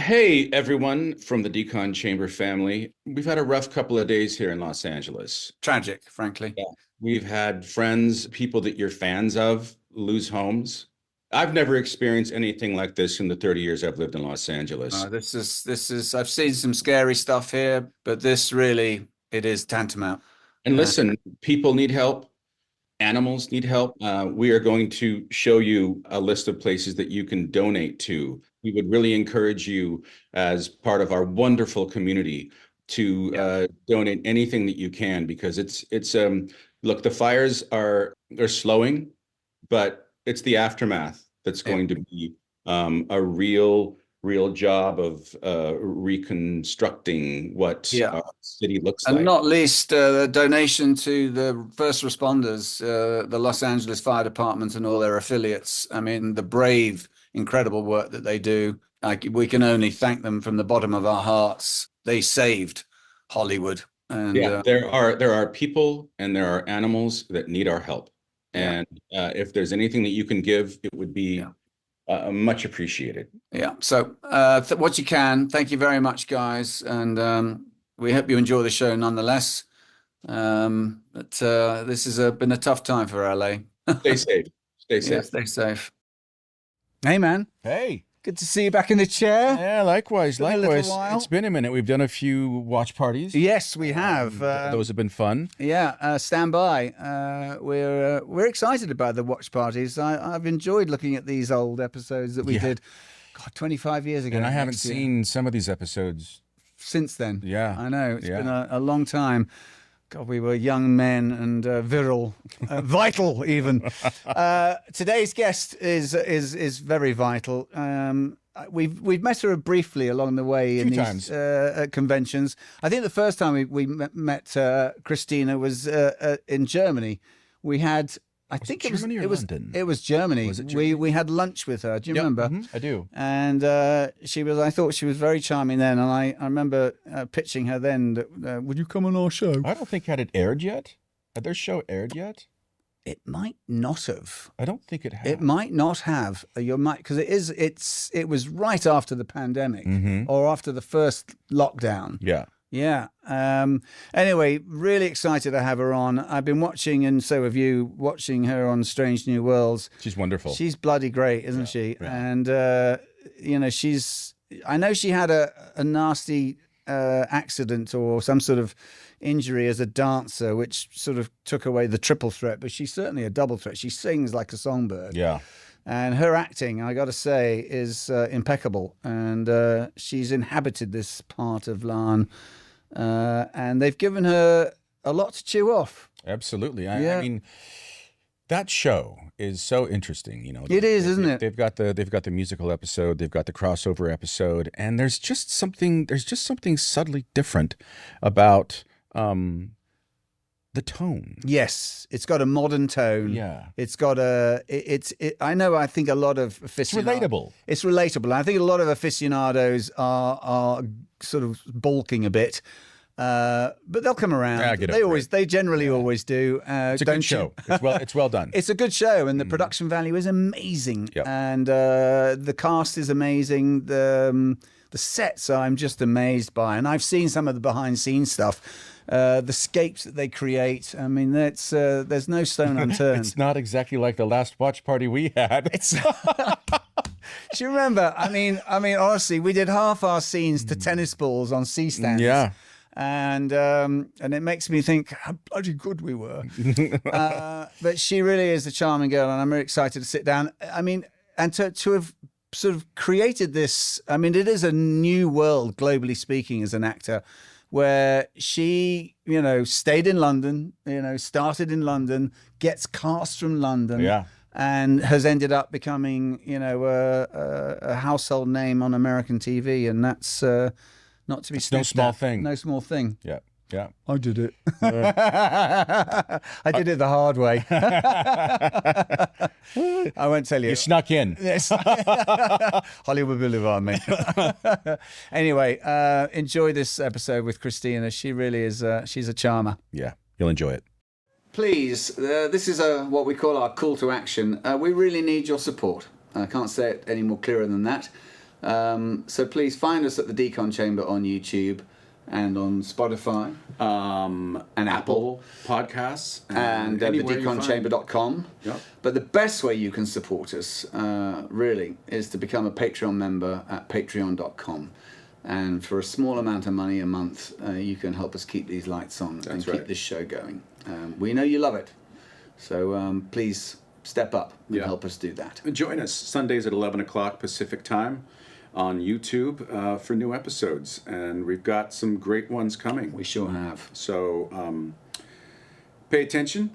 Hey, everyone from the Decon Chamber family. We've had a rough couple of days here in Los Angeles. Tragic, frankly. Yeah. We've had friends, people that you're fans of, lose homes. I've never experienced anything like this in the 30 years I've lived in Los Angeles. This is. I've seen some scary stuff here, but this really, it is tantamount. And Uh, listen, people need help. Animals need help. We are going to show you a list of places that you can donate to. We would really encourage you, as part of our wonderful community, to yeah, donate anything that you can, because it's look, the fires are slowing, but it's the aftermath that's yeah. going to be a real job of reconstructing what Yeah. our city looks And like. not least, the donation to the first responders, the Los Angeles Fire Department and all their affiliates. I mean, the brave, incredible work that they do. We can only thank them from the bottom of our hearts. They saved Hollywood. And Yeah, there are people and there are animals that need our help. yeah, And if there's anything that you can give, it would be yeah, much appreciated. yeah. So, what you can. Thank you very much, guys. And we hope you enjoy the show nonetheless. But this has been a tough time for LA. Stay safe. Stay Yeah, safe. stay safe. Hey, man. Hey. Good to see you back in the chair. Yeah, likewise, Been a little likewise. while. It's been a minute. We've done a few watch parties. Yes, we have. Those have been fun. Yeah, stand by. We're excited about the watch parties. I've enjoyed looking at these old episodes that we Yeah. did, God, 25 years ago. And I haven't next year. seen some of these episodes. Since then. Yeah. I know. It's Yeah. been a long time. God, we were young men and virile, vital even. Today's guest is very vital. We've met her briefly along the way in Few these times. conventions. I think the first time we met Christina was in Germany. We had. I think it was Germany or it was London? it was Germany. Was it Germany? We had lunch with her. Do you Yep, remember? I do. And I thought she was very charming then. And I remember pitching her then that, would you come on our show? I don't think had it aired yet. Had their show aired yet? It might not have. I don't think it had. It might not have. Because it was right after the pandemic or after the first lockdown. Yeah. Yeah. Anyway, really excited to have her on. I've been watching, and so have you, watching her on Strange New Worlds. She's wonderful. She's bloody great, isn't she? yeah. And I know she had a nasty accident or some sort of injury as a dancer, which sort of took away the triple threat. But she's certainly a double threat. She sings like a songbird. Yeah. And her acting, I got to say, is impeccable. And she's inhabited this part of Lan. And they've given her a lot to chew off. Absolutely. Yeah. I mean, that show is so interesting. It is, isn't it? They've got the musical episode, they've got the crossover episode, and there's just something subtly different about the tone. Yes, it's got a modern tone. Yeah. It's got I know. I think a lot of aficionados. It's relatable. It's relatable. I think a lot of aficionados are sort of balking a bit, but they'll come around. Yeah, get over it. They generally always do. It's a good show. It's well done. It's a good show, and the production value is amazing. Yep. And the cast is amazing. The sets I'm just amazed by, and I've seen some of the behind scenes stuff. The scapes that they create. I mean, there's no stone unturned. It's not exactly like the last watch party we had. It's. Do you remember? I mean, honestly, we did half our scenes to tennis balls on C stands. Yeah. And it makes me think how bloody good we were. But she really is a charming girl, and I'm really excited to sit down. I mean, and to have sort of created this. I mean, it is a new world, globally speaking, as an actor, where she, stayed in London, started in London, gets cast from London. Yeah. And has ended up becoming, a household name on American TV, and that's not to be It's no small thing. No small thing. Yeah. Yeah. I did it. I did it the hard way. I won't tell you. You snuck in. Yes. Hollywood Boulevard, mate. Anyway, enjoy this episode with Christina. She really is. She's a charmer. Yeah. You'll enjoy it. Please, this is what we call our call to action. We really need your support. I can't say it any more clearer than that. So please find us at the Decon Chamber on YouTube and on Spotify And Apple Podcasts. and anywhere you find- thedeconchamber.com. Yep. But the best way you can support us, really, is to become a Patreon member at patreon.com. And for a small amount of money a month, you can help us keep these lights on and keep right. this show going. We know you love it. So please step up and Yeah. help us do that. Join us Sundays at 11 o'clock Pacific time on YouTube for new episodes. And we've got some great ones coming. We sure have. So pay attention.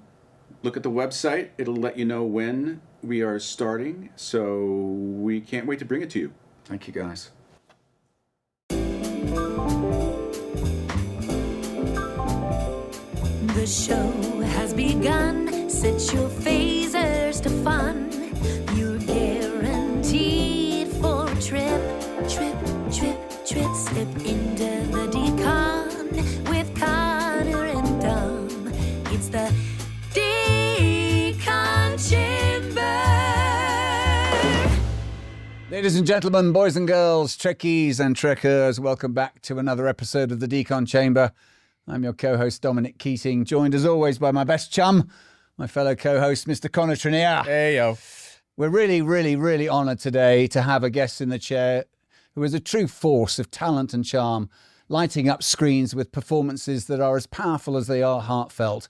Look at the website. It'll let you know when we are starting. So we can't wait to bring it to you. Thank you, guys. The show has begun. Set your phasers to fun. You're guaranteed for a trip. Trip, trip, trip. Step into the decon with Connor and Dom. It's the Decon Chamber. Ladies and gentlemen, boys and girls, Trekkies and Trekkers, welcome back to another episode of the Decon Chamber. I'm your co-host, Dominic Keating, joined as always by my best chum, my fellow co-host, Mr. Connor Trinneer. Hey, yo. We're really, really, really honoured today to have a guest in the chair who is a true force of talent and charm, lighting up screens with performances that are as powerful as they are heartfelt.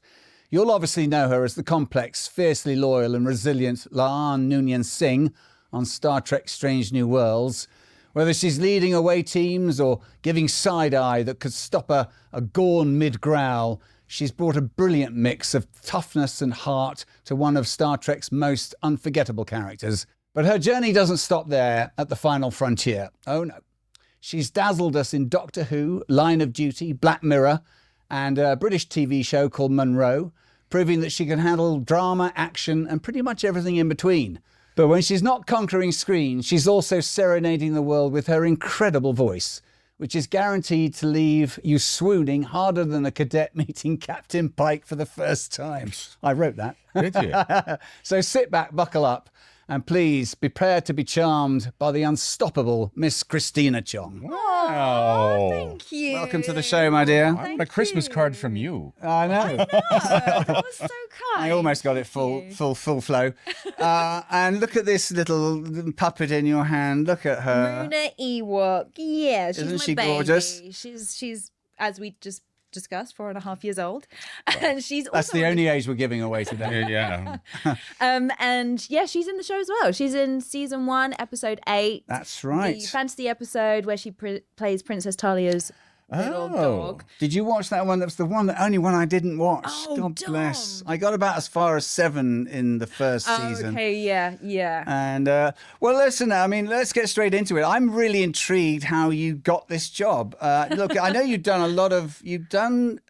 You'll obviously know her as the complex, fiercely loyal and resilient Laan Noonien-Singh on Star Trek Strange New Worlds. Whether she's leading away teams or giving side-eye that could stop a Gorn mid-growl, she's brought a brilliant mix of toughness and heart to one of Star Trek's most unforgettable characters. But her journey doesn't stop there at the final frontier. Oh no. She's dazzled us in Doctor Who, Line of Duty, Black Mirror, and a British TV show called Monroe, proving that she can handle drama, action, and pretty much everything in between. But when she's not conquering screen, she's also serenading the world with her incredible voice, which is guaranteed to leave you swooning harder than a cadet meeting Captain Pike for the first time. I wrote that. Did you? So sit back, buckle up, and please be prepared to be charmed by the unstoppable Miss Christina Chong. Wow. Thank you. Welcome to the show, my dear. I want a Christmas card from you. I know. That was so kind. I almost got it full flow. And look at this little puppet in your hand. Look at her. Runa Ewok. Yeah, she's Isn't my she baby. gorgeous? She's as we just discussed, 4.5 years old, and she's That's also the on only age we're giving away today. Yeah. and yeah, she's in the show as well. She's in season 1, episode 8. That's right. The fantasy episode where she plays Princess Talia's little dog. Did you watch that one? That was the only one I didn't watch. Oh, God Dom. bless. I got about as far as 7 in the first Oh, season. okay, yeah. And well, listen, I mean, let's get straight into it. I'm really intrigued how you got this job. Look, I know you've done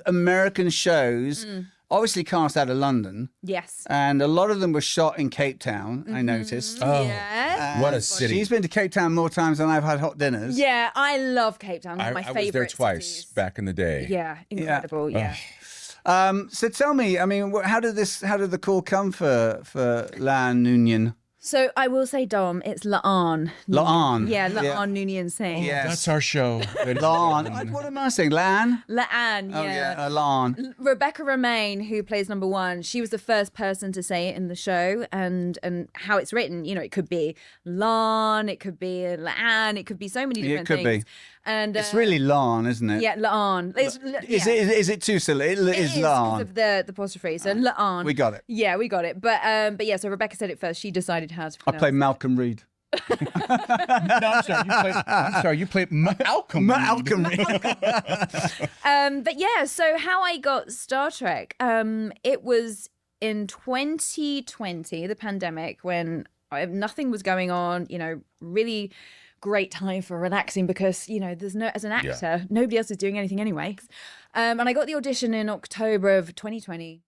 American shows, obviously cast out of London, Yes. and a lot of them were shot in Cape Town, I noticed. Oh, Yeah. what a city. She's been to Cape Town more times than I've had hot dinners. Yeah, I love Cape Town. One of my I favorite was there twice cities. back in the day. Yeah, incredible. Yeah. So tell me, I mean, how did the call come for Laan Noonien? So I will say, Dom, it's Laan. Laan. Yeah, Laan Noonien-Singh. Yeah. That's our show. Laan. What am I saying? Lan? Laan, Oh, yeah. Laan. Rebecca Romaine, who plays number 1, she was the first person to say it in the show, and how it's written. You know, it could be Laan, it could be Laan, it could be so many Yeah, it different could things. be. And It's really Laan, isn't it? yeah, Laan. Is it too silly? It is Laan. Of the apostrophe. So Laan. We got it. Yeah, we got it. But yeah, so Rebecca said it first. She decided how to I pronounce play Malcolm Reed. No, I'm sorry. You played Malcolm. Malcolm Reed. But yeah, so how I got Star Trek, it was in 2020, the pandemic, when nothing was going on, really great time for relaxing because, there's as an actor, nobody else is doing anything anyway. And I got the audition in October of 2020.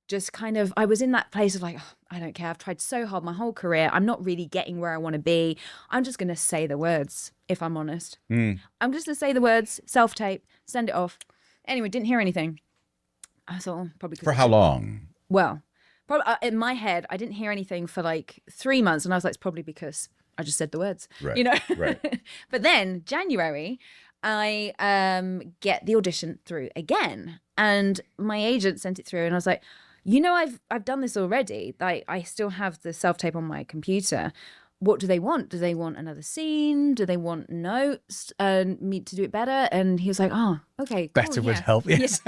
Just kind of, I was in that place of like, oh, I don't care. I've tried so hard my whole career. I'm not really getting where I want to be. I'm just going to say the words, if I'm honest. I'm just going to say the words, self-tape, send it off. Anyway, didn't hear anything. I thought, probably 'cause For how long? Well, probably in my head, I didn't hear anything for like 3 months. And I was like, it's probably because I just said the words, Right, you know. right. But then January, I get the audition through again, and my agent sent it through, and I was like, you know, I've done this already. I still have the self-tape on my computer. What do they want? Do they want another scene? Do they want notes and me to do it better? And he was like, oh, okay, cool, Better would yeah. help. Yes.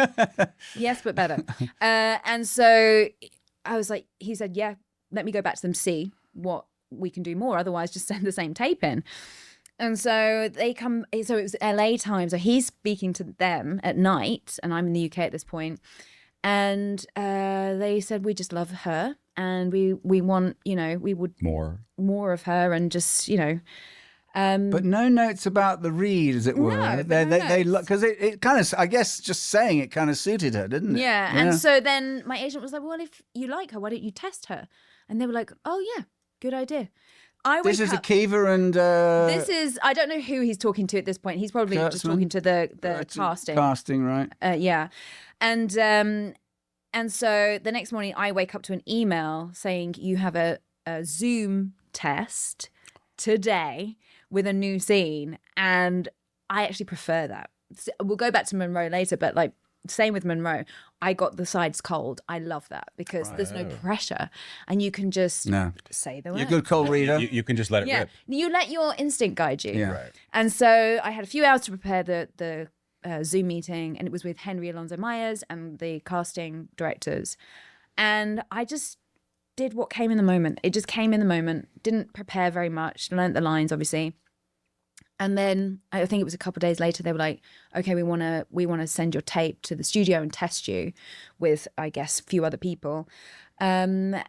Yes, but better. And so I was like, he said, yeah, let me go back to them, see what we can do more. Otherwise, just send the same tape in. And so they come, so it was LA time. So he's speaking to them at night, and I'm in the UK at this point. And they said, we just love her, and we want, you know, we would more of her, and just, you know. But no notes about the read, as it were. No, but they no notes. because it kind of, I guess, just saying it kind of suited her, didn't it? Yeah. And so then my agent was like, well, if you like her, why don't you test her? And they were like, oh yeah, good idea. This is Akiva and this is, I don't know who he's talking to at this point. He's probably just talking to the casting. Casting, right? Yeah. And so the next morning I wake up to an email saying you have a Zoom test today with a new scene, and I actually prefer that. We'll go back to Monroe later, but like same with Monroe, I got the sides cold. I love that because there's no pressure, and you can just say the word. You're a good cold reader. You can just let it rip. You let your instinct guide you. Yeah. Right. And so I had a few hours to prepare the Zoom meeting, and it was with Henry Alonso Myers and the casting directors, and I just did what came in the moment. It just came in the moment. Didn't prepare very much. Learned the lines, obviously. And then I think it was a couple of days later, they were like, okay, we want to send your tape to the studio and test you with, I guess, a few other people. And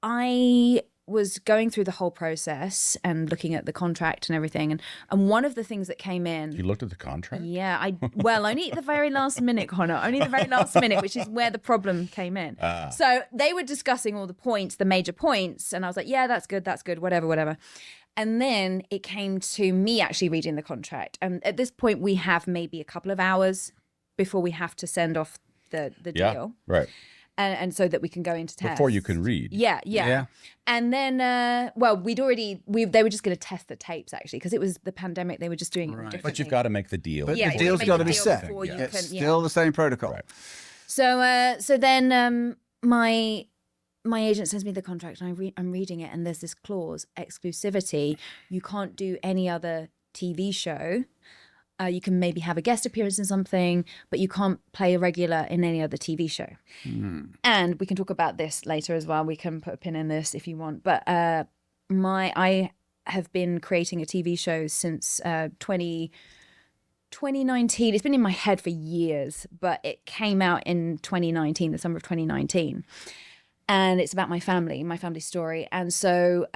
I was going through the whole process and looking at the contract and everything. And one of the things that came in. You looked at the contract? Yeah, only at the very last minute, Connor, only the very last minute, which is where the problem came in. So they were discussing all the points, the major points. And I was like, yeah, that's good, whatever. And then it came to me actually reading the contract. And at this point, we have maybe a couple of hours before we have to send off the deal. Right. And so that we can go into test. Before you can read. Yeah. And then, they were just going to test the tapes actually, because it was the pandemic. They were just doing it differently. But you've got to make the deal. But Yeah, the deal's got to be set. It's still the same protocol. Right. So then my agent sends me the contract, and I'm reading it, and there's this clause, exclusivity. You can't do any other TV show. You can maybe have a guest appearance in something, but you can't play a regular in any other TV show. And we can talk about this later as well. We can put a pin in this if you want. But I have been creating a TV show since 2019. It's been in my head for years, but it came out in 2019, the summer of 2019. And it's about my family story. And so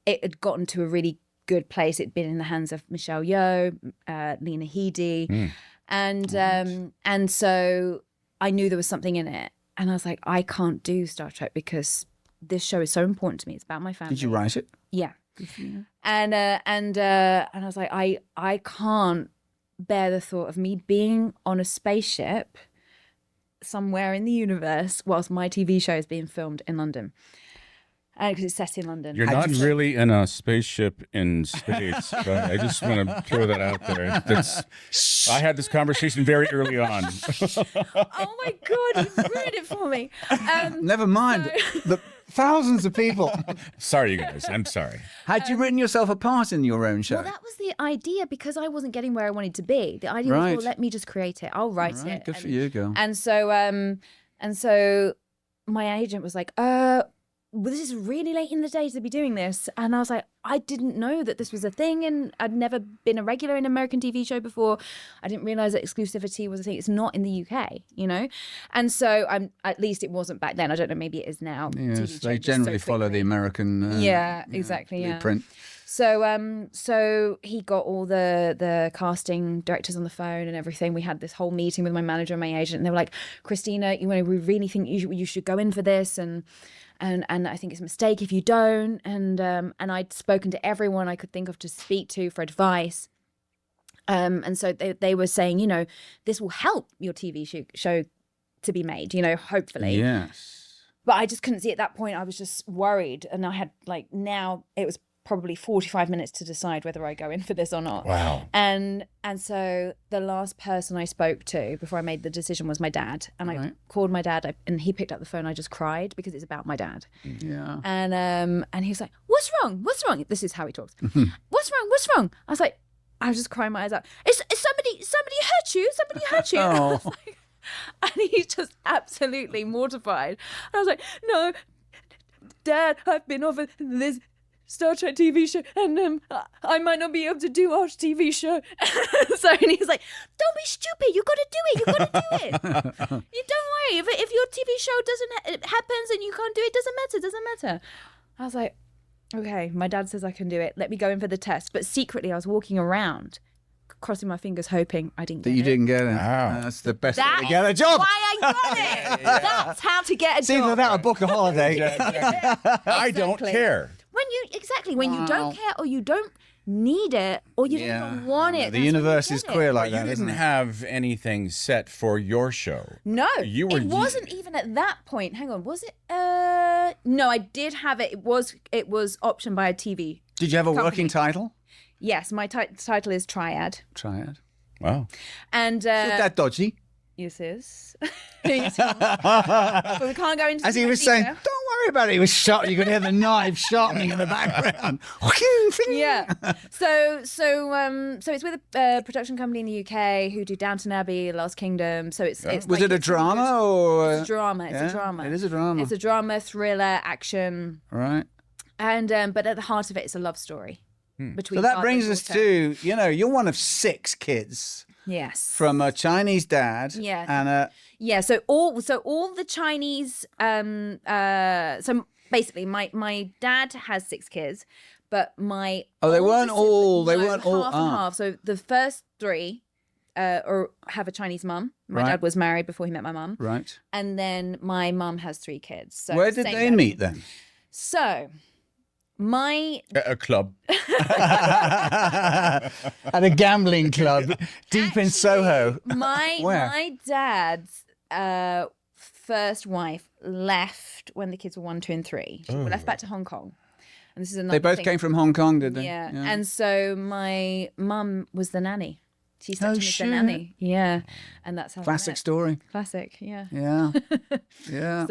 it had gotten to a really good place. It'd been in the hands of Michelle Yeoh, Lena Headey. And so I knew there was something in it. And I was like, I can't do Star Trek because this show is so important to me. It's about my family. Did you write it? Yeah. And I was like, I can't bear the thought of me being on a spaceship somewhere in the universe whilst my TV show is being filmed in London, because it's set in London. You're not really in a spaceship in space. Right? I just want to throw that out there. I had this conversation very early on. Oh my God, you ruined it for me. Never mind. The thousands of people. Sorry, you guys. I'm sorry. Had you written yourself a part in your own show? Well, that was the idea, because I wasn't getting where I wanted to be. The idea was, well, let me just create it. I'll write it. Good for you, girl. And so my agent was like, well, this is really late in the day to be doing this. And I was like, I didn't know that this was a thing, and I'd never been a regular in an American TV show before. I didn't realize that exclusivity was a thing. It's not in the UK, you know? And so at least it wasn't back then. I don't know, maybe it is now. Yes, they generally follow the American blueprint. So he got all the casting directors on the phone and everything. We had this whole meeting with my manager and my agent, and they were like, Christina, we really think you should go in for this, and I think it's a mistake if you don't. And I'd spoken to everyone I could think of to speak to for advice. And so they were saying, this will help your TV show to be made, hopefully. Yes. but I just couldn't see at that point. I was just worried, and I had now it was probably 45 minutes to decide whether I go in for this or not. Wow. And so the last person I spoke to before I made the decision was my dad, and I called my dad, and he picked up the phone. I just cried because it's about my dad. Yeah. And he was like, "What's wrong? What's wrong?" This is how he talks. What's wrong? What's wrong? I was like, I was just crying my eyes out. It's somebody hurt you. Somebody hurt you. And I was like, and he's just absolutely mortified. I was like, "No, Dad, I've been offered this Star Trek TV show, and I might not be able to do our TV show." So, and he's like, "Don't be stupid. You got to do it. You got to do it. You don't worry. If your TV show it happens and you can't do it, doesn't matter. Doesn't matter." I was like, "Okay, my dad says I can do it. Let me go in for the test." But secretly, I was walking around, crossing my fingers, hoping I didn't get That you it. didn't get it. Wow. That's the best way That's to get a job. why I got it. That's how to get a See, job. without a book a holiday. I don't care. When you don't care, or you don't need it, or you don't even want it. The that's when universe you is get queer it. like You that, isn't didn't it? have anything set for your show. No, You were- it wasn't even at that point. Hang on, was it? No, I did have it. It was optioned by a TV. Did you have a Company. working title? Yes, my title is Triad, Triad. Wow. and Is that dodgy? yes, is. But we can't go into. As too he much was saying, detail. don't worry about it. He was shot. You could hear the knife sharpening in the background. Yeah. So it's with a production company in the UK who do Downton Abbey, Last Kingdom. So it's Was like, it a it's really drama good. or? It's a drama. It's Yeah, a drama. it is a drama. It's a drama, thriller, action, Right. and but at the heart of it, it's a love story between. So that father brings and us daughter. to, you're one of 6 kids yes from a Chinese dad. Yeah. And a Yeah, so all the Chinese so basically my dad has 6 kids, but my they weren't older all- they sibling- weren't no, all- half and half. So the first 3 or have a Chinese mum. My Right. dad was married before he met my mum. right. And then my mum has 3 kids. So Where did same they dad. meet then? So my A club. At a gambling club deep in Soho. Where? My dad's first wife left when the kids were 1, 2, and 3. She left back to Hong Kong, and this is another. They both thing. came from Hong Kong, did they? Yeah. And so my mum was the nanny. She stepped in as shit. the nanny. Yeah, and that's how. they Classic met. story. Classic. Yeah. Yeah. Yeah.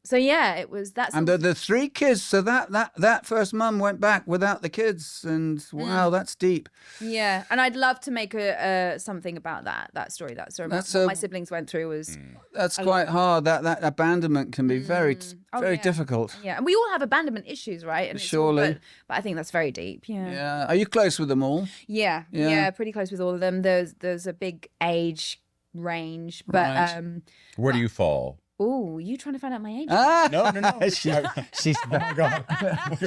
So yeah, it was that's. And the 3 kids, so that first mum went back without the kids, and wow, that's deep. Yeah, and I'd love to make a something about that story. That story. That's what a- my siblings went through was. That's quite hard. That abandonment can be very Oh, very yeah. difficult. Yeah, and we all have abandonment issues, right? And it's all- Surely. but I think that's very deep. Yeah. Yeah. Are you close with them all? Yeah, Yeah. yeah, pretty close with all of them. There's a big age range, but Right. Where do you fall? oh, you trying to find out my age? Ah, No.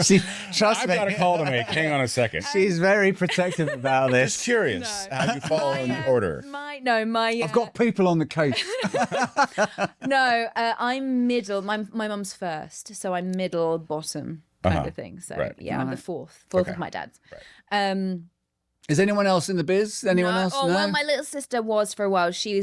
she's trust I've me. got a call to make. Hang on a second. She's very protective about Just this. curious how you fall in order. My I've got people on the case. no. I'm middle. My mum's first, so I'm middle bottom kind of thing. So Right. yeah, I'm the Right. fourth Okay. of my dad's. Right. Is anyone else in the biz? Anyone No. else? Oh, No. well, my little sister was for a while. She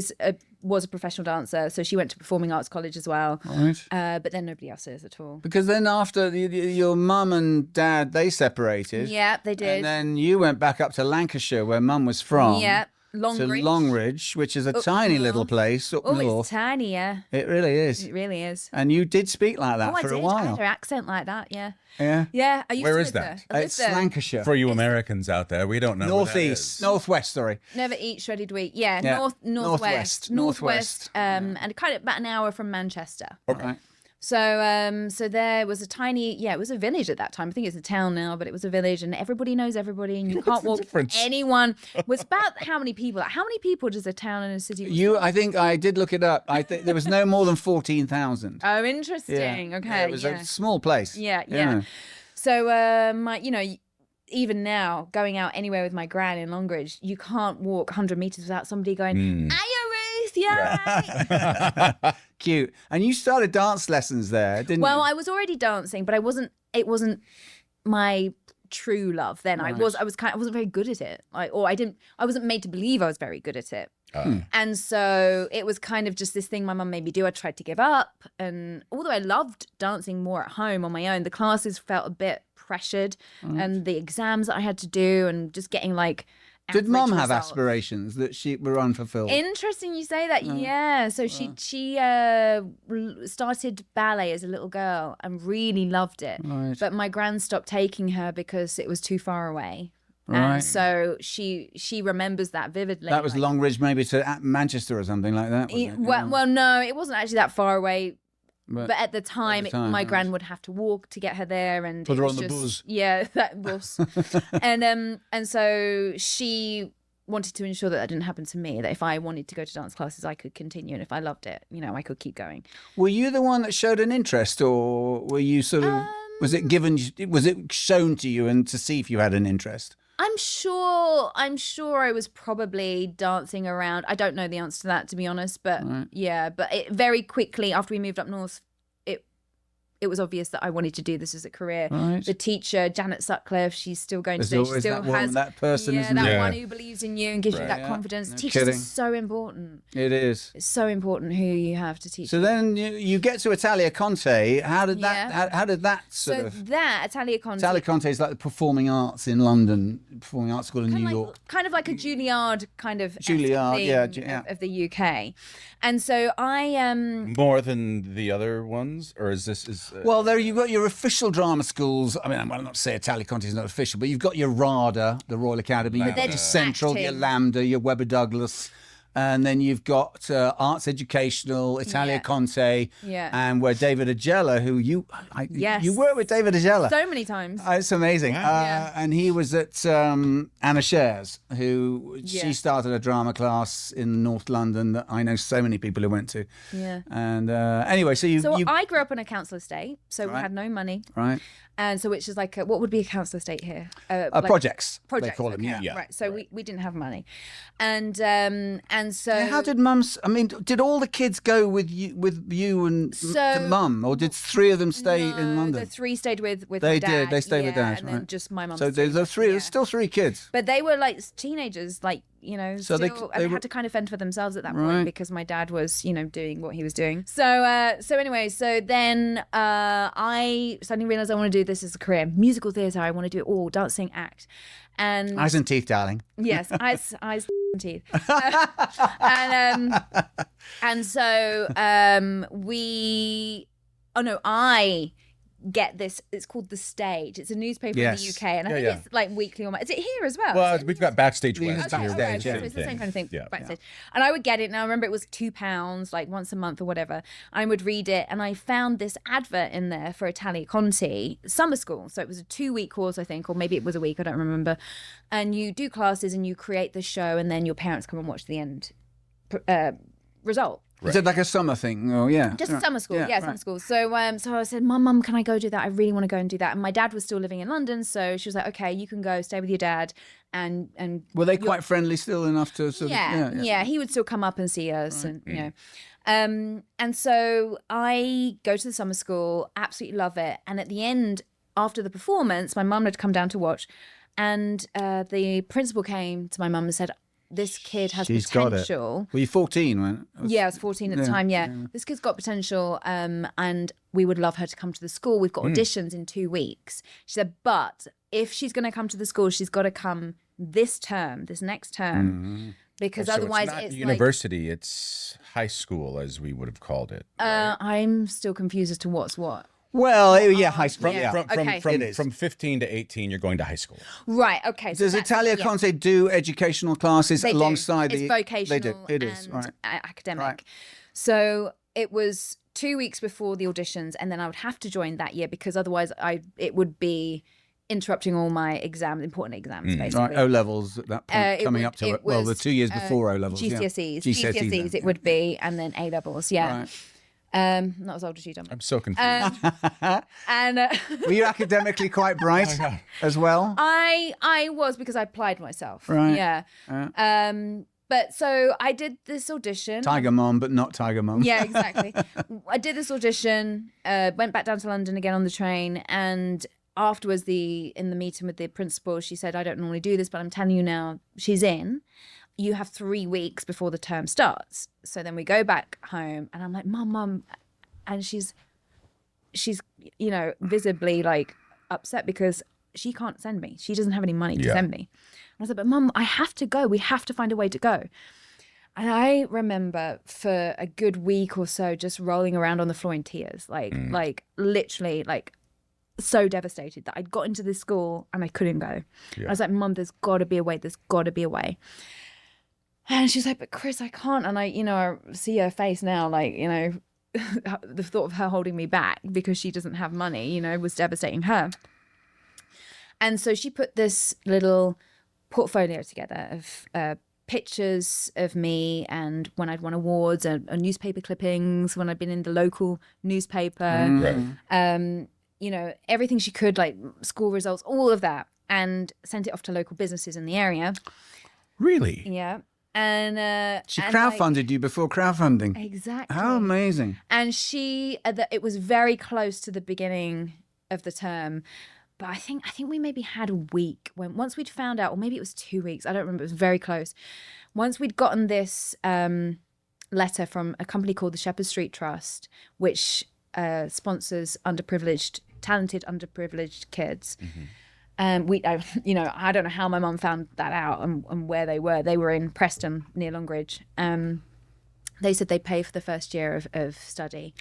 was a professional dancer, so she went to performing arts college as well. Right. But then nobody else is at all. Because then after your mum and dad, they separated. Yeah, they did. And then you went back up to Lancashire, where mum was from. Yeah, To Longridge. Longridge, which is a tiny little place up Oh, north. it's tiny, yeah. It really is. It really is. And you did speak like that Oh, I for did. a I while. had her accent like that, yeah. Yeah. Yeah, I used Where to is live that? there. I lived It's there. Lancashire. For you Americans out there, we don't know. where that Northeast. is. Northwest, sorry. Never eat shredded wheat. Yeah, Yeah. northwest. Northwest. And kind of about an hour from Manchester. Okay. So there was a tiny, it was a village at that time. I think it's a town now, but it was a village, and everybody knows everybody, and you can't walk difference? anyone. Was about how many people? How many people does a town and a city? I think I did look it up. I think there was no more than 14,000. Oh, interesting. Okay, Yeah, it was a small place. Yeah. Yeah. So, even now, going out anywhere with my gran in Longridge, you can't walk 100 meters without somebody going, "Hiya, Ruth, yeah." Cute. And you started dance lessons there, didn't Well, you? I was already dancing, but it wasn't my true love then. I wasn't very good at it. I wasn't made to believe I was very good at it. And so it was kind of just this thing my mum made me do. I tried to give up. And although I loved dancing more at home on my own, the classes felt a bit pressured, and the exams that I had to do, and just getting like. Did Mum average have results. aspirations that she were unfulfilled? Interesting you say that. Yeah. So she started ballet as a little girl and really loved it. Right. But my gran stopped taking her because it was too far away. Right. And so she remembers that vividly. That was like, Longridge, maybe to Manchester or something like that. Was it? well, no, it wasn't actually that far away. But But at the time, my right. gran would have to walk to get her there, and Put it her was on the just, bus. Yeah, that bus. and so she wanted to ensure that didn't happen to me. That if I wanted to go to dance classes, I could continue, and if I loved it, I could keep going. Were you the one that showed an interest, or were you sort of? Was it given? Was it shown to you, and to see if you had an interest? I'm sure I was probably dancing around. I don't know the answer to that, to be honest, but yeah, but very quickly after we moved up north, it was obvious that I wanted to do this as a career. Right. The teacher, Janet Sutcliffe, she's still going There's to always still that woman, has that person, yeah, isn't that there? Yeah. one who believes in you and gives you that Yeah. confidence. No Teachers kidding. are so important. It is. It's so important who you have to teach. So then you get to Italia Conte. How did that? Yeah. How did that sort So of? that Italia Conte, Italia Conte is like the performing arts in London, performing arts school in New York. kind of like a Juilliard kind of Juilliard, thing yeah. of the UK. And so I More than the other ones, or is this Well, there you've got your official drama schools. I mean, I'm not to say Italia Conte is not official, but you've got your RADA, the Royal Academy, you've got they're your just Central, your acting. Lambda, your Webber Douglas, and then you've got Arts Educational, Italia Yeah. Conte, Yeah. and where David Agella, who you Yes. worked with David Agella. so many times. It's amazing. Yeah. And he was at Anna Shares, who Yeah. she started a drama class in North London that I know so many people who went to. Yeah. And anyway, so you I grew up on a council estate, so we Right. had no money, right. and so which is like what would be a council estate here? Like Projects, projects, they call them. okay, Yeah. right. So we didn't have money, and so How did mums? I mean, did all the kids go with you and to mum, or did three of them stay in London? The three stayed with They my dad. did. They stayed with Dad, and then right. just my mum. So stayed there's with- three. yeah. There's still three kids. But they were like teenagers, like So they and they were- had to kind of fend for themselves at that Right. point because my dad was, doing what he was doing. So anyway, so then I suddenly realized I want to do this as a career, musical theatre. I want to do it all, dancing, act, and Eyes and teeth, darling. yes, eyes, and teeth, and so I get this. It's called The Stage. It's a newspaper in the Yes. UK, and I think it's like weekly or is it here as well? Well, Is it- we've got Backstage These West are here. Backstage, okay, yeah. so it's the same kind of thing. Yeah. Backstage. And I would get it. And I remember it was £2, like once a month or whatever. I would read it, and I found this advert in there for Italia Conti summer school. So it was a 2-week course, I think, or maybe it was a week. I don't remember. And you do classes, and you create the show, and then your parents come and watch the end result. Is it like a summer thing? Oh, yeah. Just Right. summer school, yeah, summer right. school. So I said, Mum, can I go do that? I really want to go and do that. And my dad was still living in London, so she was like, okay, you can go, stay with your dad, and Were they quite friendly still enough to sort of? yeah, he would still come up and see us, and and so I go to the summer school, absolutely love it. And at the end, after the performance, my mum had come down to watch, and the principal came to my mum and said, this kid has She's got it. potential. Were you 14 when? Yeah, I was 14 at the time. Yeah. This kid's got potential, and we would love her to come to the school. We've got auditions in 2 weeks. She said, but if she's going to come to the school, she's got to come this next term, because So otherwise it's not it's university, it's high school, as we would have called it. like I'm still confused as to what's what. Well, yeah, high school. Yeah. Yeah. Okay. From 15 to 18, you're going to high school. Right. Okay. So Does that's- Italia yeah. Conte do educational classes They do. alongside It's the? vocational. They do. It is and right. academic. Right. So it was 2 weeks before the auditions, and then I would have to join that year because otherwise it would be interrupting all my important exams, basically. Right, O levels at that point, coming up to it. Well, the 2 years before O levels. GCSEs. Yeah. GCSEs it would be, and then A levels. Yeah. Right. Not as old as you, Dominic. I'm so confused. And Were you academically quite bright as well? I was, because I applied myself. Right. Yeah. But so I did this audition. Tiger Mom, but not Tiger Mom. Yeah, exactly. I did this audition, went back down to London again on the train, and afterwards in the meeting with the principal, she said, I don't normally do this, but I'm telling you now, she's in. you have 3 weeks before the term starts. So then we go back home and I'm like, Mum. And she's, you know, visibly like upset because she can't send me. She doesn't have any money to send me. And I said, but Mum, I have to go. We have to find a way to go. And I remember for a good week or so just rolling around on the floor in tears, like literally like so devastated that I'd got into this school and I couldn't go. I was like, Mum, there's got to be a way. There's got to be a way. And she's like, but Chris, I can't. And I, you know, I see her face now, like, you know, the thought of her holding me back because she doesn't have money, you know, was devastating her. And so she put this little portfolio together of pictures of me and when I'd won awards and newspaper clippings, when I'd been in the local newspaper, you know, everything she could, like school results, all of that, and sent it off to local businesses in the area. Really? Yeah. And she crowdfunded you before crowdfunding. Exactly. How amazing. And she, it was very close to the beginning of the term. But I think we maybe had a week once we'd found out, or maybe it was 2 weeks. I don't remember. It was very close. Once we'd gotten this letter from a company called the Shepherd Street Trust, which sponsors talented underprivileged kids. You know, I don't know how my mum found that out and where they were. They were in Preston near Longridge. They said they'd pay for the first year of study.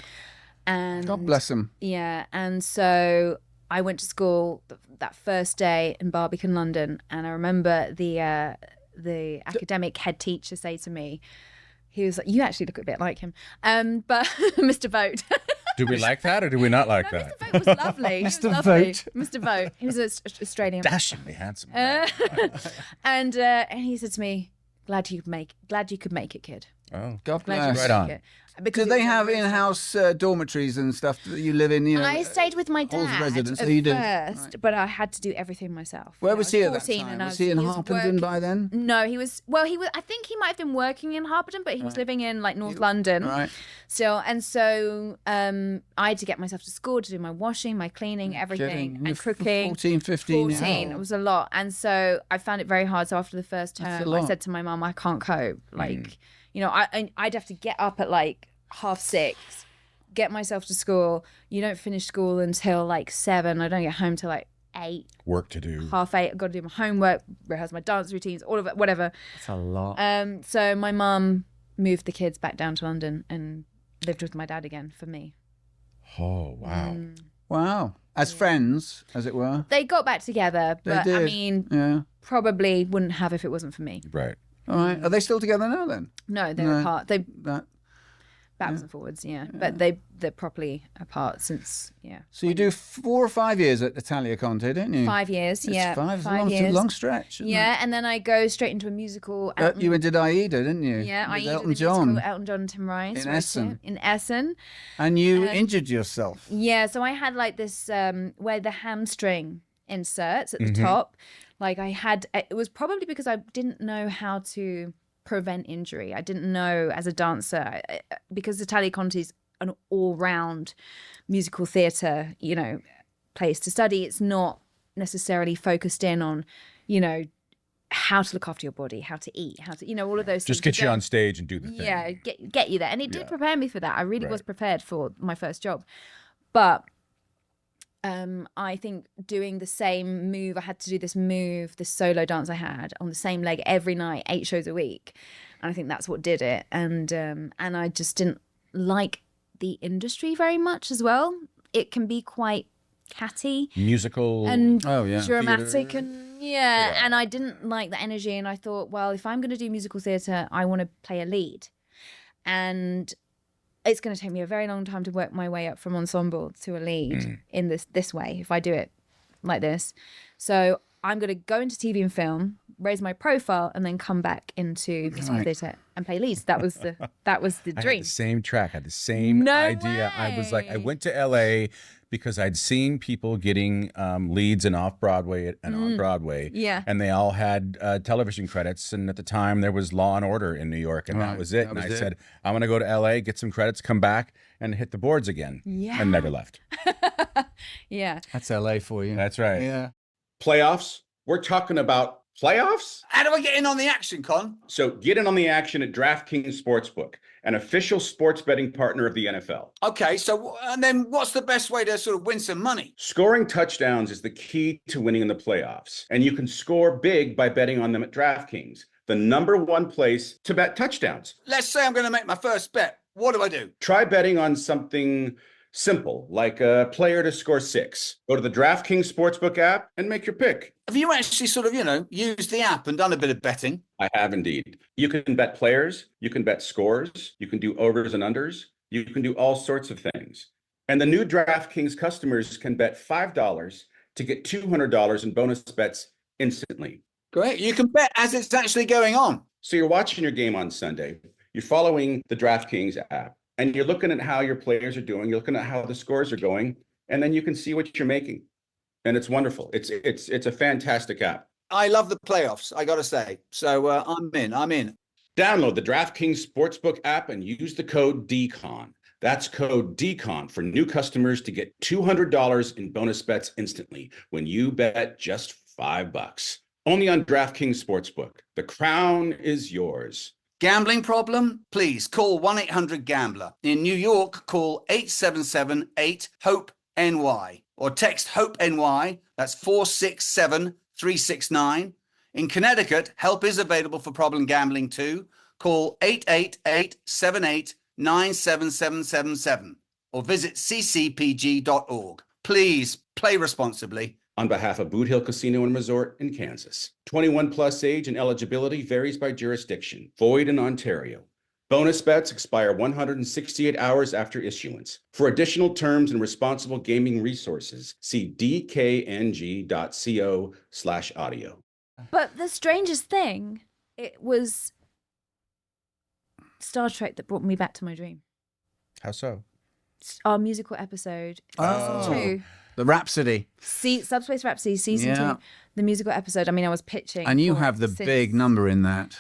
And God bless them. Yeah, and so I went to school that first day in Barbican, London, and I remember the academic head teacher say to me, he was like, "You actually look a bit like him," but Mr. Vogt. Do we like that or do we not like that? Mr. Vogt was lovely. Mr. Lovely. Vogt. Mr. Vogt. He was Australian. Dashingly handsome. And he said to me, "Glad you could make it, kid." Oh, God Glad you bless. could Right on. make it." Because Do they it was have really in-house dormitories and stuff that you live in? You know, I stayed with my halls of dad residence. at So you did. first, but I had to do everything myself. Where You know, was I he at that 14 time? and I Was he in was Harpenden working- by then? No, he was. Well, he was. I think he might have been working in Harpenden, but he was living in like North London Right. still. And so I had to get myself to school to do my washing, my cleaning, everything, Kidding. and You're cooking. 14, 15. 14. It was a lot, and so I found it very hard. So after the first That's a term, I lot. said to my mum, "I can't cope. Like, you know, I'd have to get up at like 6:30." Get myself to school. You don't finish school until like 7. I don't get home till like 8, work to do. 8:30. I've got to do my homework, rehearse my dance routines, all of it, whatever. That's a lot. So my mum moved the kids back down to London and lived with my dad again for me. Oh, wow. Wow. As friends, as it were. They got back together, They but I did. mean, Yeah. probably wouldn't have if it wasn't for me. Right. All right. Are they still together now then? No, they're No. apart. They That. backwards and forwards, yeah. But they're properly apart since, yeah. So you do 4 or 5 years at Italia Conte, don't you? 5 years, It's yeah. 5. It's a 5 long, years. long stretch. Isn't Yeah, and then I go straight into a musical. It? You did Aida, didn't you? Yeah, I With did Elton the John. musical Elton John and Tim Rice. In wrote Essen. it, In Essen. And you injured yourself. Yeah, so I had like this where the hamstring inserts at the top. Like it was probably because I didn't know how to prevent injury. I didn't know as a dancer, because Italia Conti is an all-round musical theatre, you know, place to study. It's not necessarily focused in on, you know, how to look after your body, how to eat, how to, you know, all of those Just things. get you on stage and do the thing. Yeah, get you there. And it did prepare me for that. I really was Right. prepared for my first job. But I think doing the same move, I had to do this solo dance I had on the same leg every night, 8 shows a week. And I think that's what did it. And I just didn't like the industry very much as well. It can be quite catty Musical. and Oh, yeah. dramatic and and I didn't like the energy, and I thought, well, if I'm going to do musical theatre, I want to play a lead, and it's going to take me a very long time to work my way up from ensemble to a lead in this way if I do it like this. So I'm going to go into TV and film, raise my profile, and then come back into musical theatre and play leads. That was the I had dream. the same track, I had the same No idea. I was like, I way. went to LA because I'd seen people getting leads in off Broadway and on Broadway. Yeah. And they all had television credits. And at the time, there was Law and Order in New York, and that Right, was it. that And I was it. said, I'm going to go to LA, get some credits, come back, and hit the boards again. Yeah. And never left. Yeah. That's LA for you. That's right. Yeah. Playoffs. We're talking about Playoffs? How do I get in on the action, Con? So get in on the action at DraftKings Sportsbook, an official sports betting partner of the NFL. Okay, so and then what's the best way to sort of win some money? Scoring touchdowns is the key to winning in the playoffs, and you can score big by betting on them at DraftKings, the #1 place to bet touchdowns. Let's say I'm going to make my first bet. What do I do? Try betting on something simple, like a player to score 6. Go to the DraftKings Sportsbook app and make your pick. Have you actually sort of, used the app and done a bit of betting? I have indeed. You can bet players, you can bet scores, you can do overs and unders, you can do all sorts of things. And the new DraftKings customers can bet $5 to get $200 in bonus bets instantly. Great. You can bet as it's actually going on. So you're watching your game on Sunday, you're following the DraftKings app, and you're looking at how your players are doing, you're looking at how the scores are going, and then you can see what you're making. And it's wonderful. It's a fantastic app. I love the playoffs, I got to say. So I'm in. Download the DraftKings Sportsbook app and use the code DCON. That's code DCON for new customers to get $200 in bonus bets instantly when you bet just $5. Only on DraftKings Sportsbook. The crown is yours. Gambling problem? Please call 1-800-GAMBLER. In New York, call 877-8-HOPE-NY or text HOPE-NY. That's 467-369. In Connecticut, help is available for problem gambling too. Call 888-78-97777 or visit ccpg.org. Please play responsibly. On behalf of Boot Hill Casino and Resort in Kansas. 21 plus age and eligibility varies by jurisdiction. Void in Ontario. Bonus bets expire 168 hours after issuance. For additional terms and responsible gaming resources, see dkng.co/audio. But the strangest thing, it was Star Trek that brought me back to my dream. How so? Our musical episode, season 2. The Rhapsody. Subspace Rhapsody, season 2. The musical episode. I mean, I was pitching. And you for have the 6. big number in that.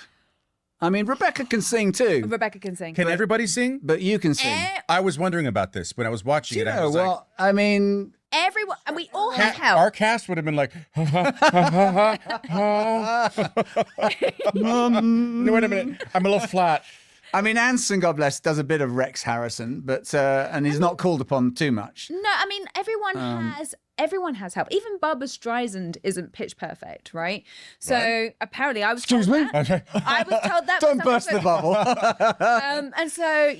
I mean, Rebecca can sing too. Rebecca can sing. Can everybody sing? But you can sing. I was wondering about this when I was watching it. I was like, I mean... Everyone, and we all had help. our cast would have been like, no, wait a minute, I'm a little flat. I mean, Anson, God bless, does a bit of Rex Harrison, but and he's not called upon too much. No, I mean everyone has help. Even Barbra Streisand isn't pitch perfect, right? So apparently, I was told that. I was told that. Don't burst the bubble. And so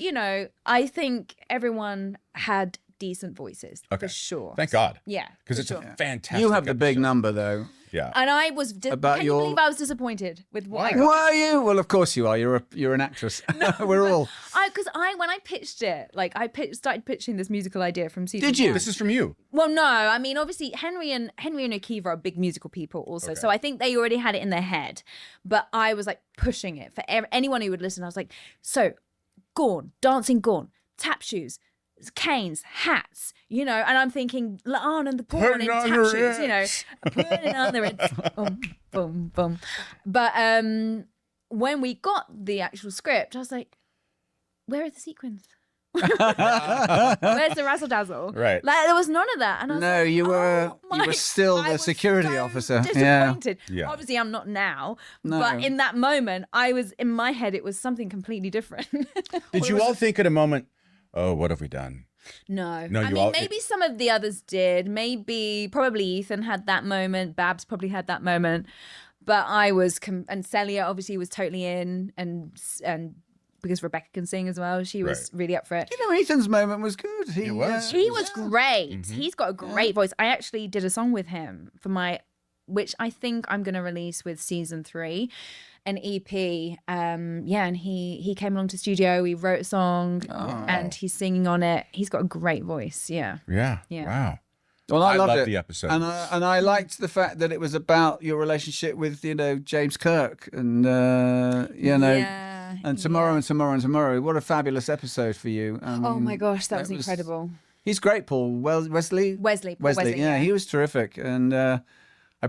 I think everyone had decent voices for sure. Thank God. Yeah, because it's a fantastic. You have the big episode. number though. Yeah. And I was. About can your- you believe I was disappointed with what I got? Were you? Well, of course you are. You're an actress. We're all. Because when I pitched it, like started pitching this musical idea from season. Did you? 1. This is from you. Well, no, I mean, obviously Henry and Akiva are big musical people also, so I think they already had it in their head. But I was like pushing it for anyone who would listen. I was like, so Gorn, dancing Gorn, tap shoes, canes, hats, and I'm thinking La'an and the Gorn in tap shoes, putting on the Ritz, boom, boom, boom. But when we got the actual script, I was like, where are the sequins? Where's the razzle dazzle? Right. Like, there was none of that. And I was No, like, you were still I the was security so officer. Disappointed. Yeah. Obviously, I'm not now. No. But in that moment, I was in my head. It was something completely different. Did you all think at a moment, oh, what have we done? No. No, I you mean, all- maybe some of the others did. Probably Ethan had that moment. Babs probably had that moment. But I was, and Celia obviously was totally in, and because Rebecca can sing as well, she was really up for it. Ethan's moment was good. He was. He was great. He's got a great voice. I actually did a song with him for which I think I'm going to release with season 3, an EP. And he came along to studio. We wrote a song, and he's singing on it. He's got a great voice. Yeah. Yeah. Yeah. Wow. Well, I loved loved it. the episode. and I liked the fact that it was about your relationship with James Kirk, and and tomorrow and tomorrow and tomorrow. What a fabulous episode for you! I Oh mean, my gosh, that was incredible. He's great, Paul. Wesley. Wesley, Yeah, he was terrific, and I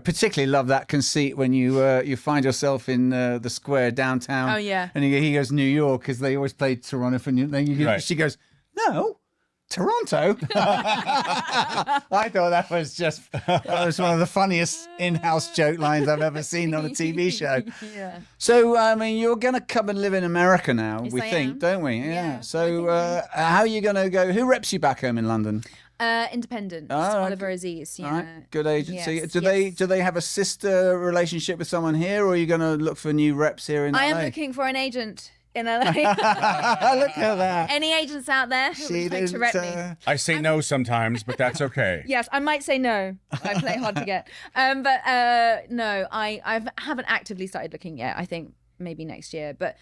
particularly love that conceit when you find yourself in the square downtown. Oh, yeah. and he goes New York because they always play Toronto, and then Right. she goes, no. Toronto? I thought that was one of the funniest in-house joke lines I've ever seen on a TV show. Yeah. So, I mean, you're going to come and live in America now, Yes, we I think, am. don't we? Yeah, So, I think how are you going to go? Who reps you back home in London? Independent. Oh, okay. Oliver Aziz. Yeah. All right, good agency. Yes, do they have a sister relationship with someone here, or are you going to look for new reps here in LA? I am looking for an agent in LA. Look at that. Any agents out there who would like to rep me? I say no sometimes, but that's okay. Yes, I might say no. I play hard to get. But no, I haven't actively started looking yet. I think maybe next year. But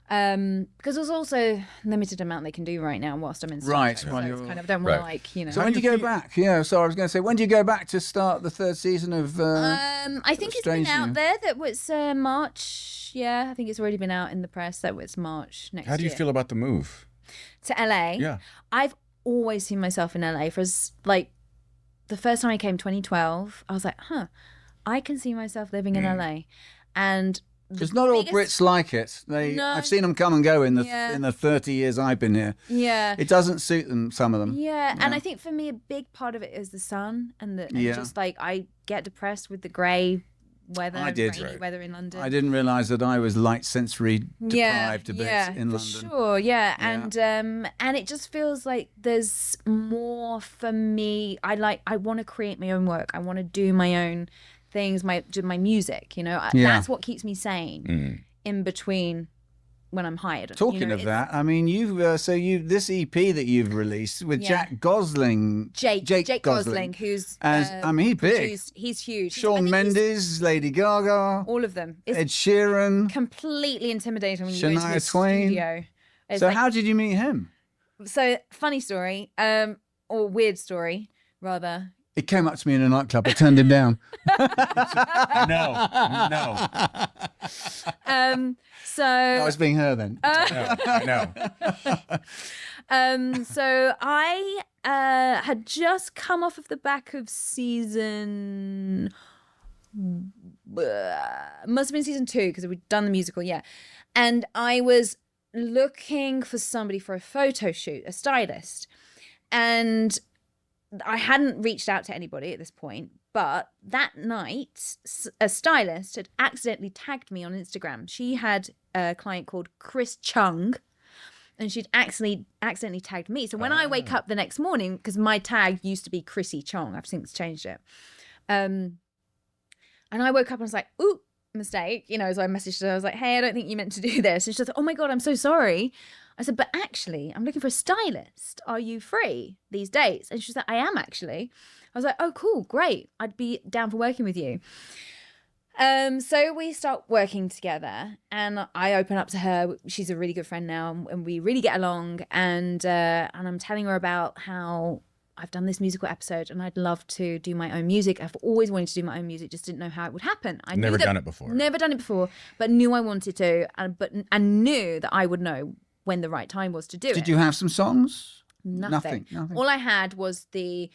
because there's also limited amount they can do right now whilst I'm in Star Right, Trek, while so it's you're- kind of don't want to Right. like, you know. So when do you go back? Yeah, so I was going to say, when do you go back to start the third season of... I think it's been Strange out New. there that was March. Yeah, I think it's already been out in the press that was March next year. How do you feel about the move? To LA? Yeah. I've always seen myself in LA for like the first time I came 2012, I was like, I can see myself living in LA. And Because not all Brits like it. No. I've seen them come and go in the Yeah. in the 30 years I've been here. Yeah. It doesn't suit them, some of them. Yeah, and I think for me a big part of it is the sun and Yeah. just like I get depressed with the grey weather, I did. rainy weather in London. I didn't realise that I was light sensory deprived a bit in for London. sure, yeah. And it just feels like there's more for me. I want to create my own work. I want to do my own things, do my music. You know, Yeah. that's what keeps me sane in between when I'm hired. Talking you know, of it's that, I mean, this EP that you've released with Yeah. Jack Gosling, Jake Gosling, who's as I mean, he's big. produced, he's huge. Shawn I mean, he's- Mendes, Lady Gaga, all of them. It's Ed Sheeran. completely intimidating when you go into Shania the Twain. studio. It's So like- how did you meet him? So funny story, or weird story rather. He came up to me in a nightclub. I turned him down. No. So I was being her then. I know. so I had just come off of the back of season. Must have been season 2 because we'd done the musical, yeah. And I was looking for somebody for a photo shoot, a stylist, and I hadn't reached out to anybody at this point, but that night, a stylist had accidentally tagged me on Instagram. She had a client called Chris Chung, and she'd accidentally tagged me. So when I wake up the next morning, because my tag used to be Chrissy Chong, I've since changed it. And I woke up and I was like, ooh, mistake. You know, so I messaged her. I was like, hey, I don't think you meant to do this. And she was like, oh my God, I'm so sorry. I said, but actually, I'm looking for a stylist. Are you free these days? And she was like, I am actually. I was like, oh, cool, great. I'd be down for working with you. So we start working together and I open up to her. She's a really good friend now and we really get along. And I'm telling her about how I've done this musical episode and I'd love to do my own music. I've always wanted to do my own music, just didn't know how it would happen. I Never knew that, done it before. Never done it before, but knew I wanted to, and knew that I would know when the right time was to do it. Did you have some songs? Nothing. Nothing. All I had was it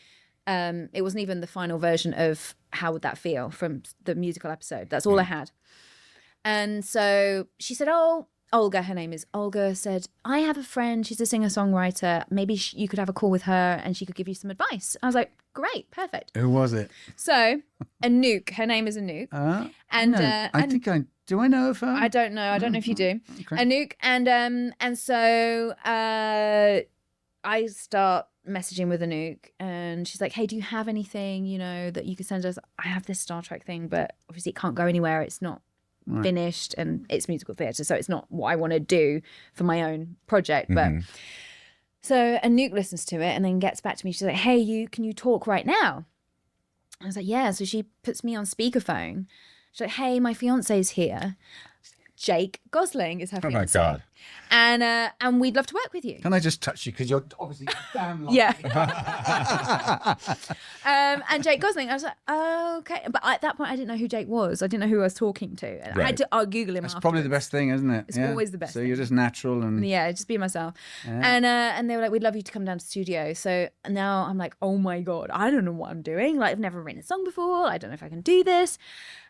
wasn't even the final version of How Would That Feel from the musical episode. That's all I had. And so she said, oh, Olga, her name is Olga, said, I have a friend, she's a singer-songwriter. Think you could have a call with her and she could give you some advice. I was like, great, perfect. Who was it? So Anouk, her name is Anouk. And no, do I know of her? I don't know. I don't know if you do. Okay. Anouk. And so I start messaging with Anouk and she's like, hey, do you have anything, you know, that you can send us? I have this Star Trek thing, but obviously it can't go anywhere. It's not finished and it's musical theatre. So it's not what I want to do for my own project. But so Anouk listens to it and then gets back to me. She's like, hey, can you talk right now? I was like, yeah. So she puts me on speakerphone. She's like, hey, my fiance's here. Jake Gosling is her Oh fiance. my God. And we'd love to work with you. Can I just touch you? Because you're obviously damn lucky. Yeah. And Jake Gosling, I was like, oh, okay. But at that point, I didn't know who Jake was. I didn't know who I was talking to. And I had to Google him That's probably the afterwards. best thing, isn't it? It's always the best So thing. you're just natural and Yeah, just be myself. And they were like, we'd love you to come down to the studio. So now I'm like, oh my God, I don't know what I'm doing. Like, I've never written a song before. I don't know if I can do this.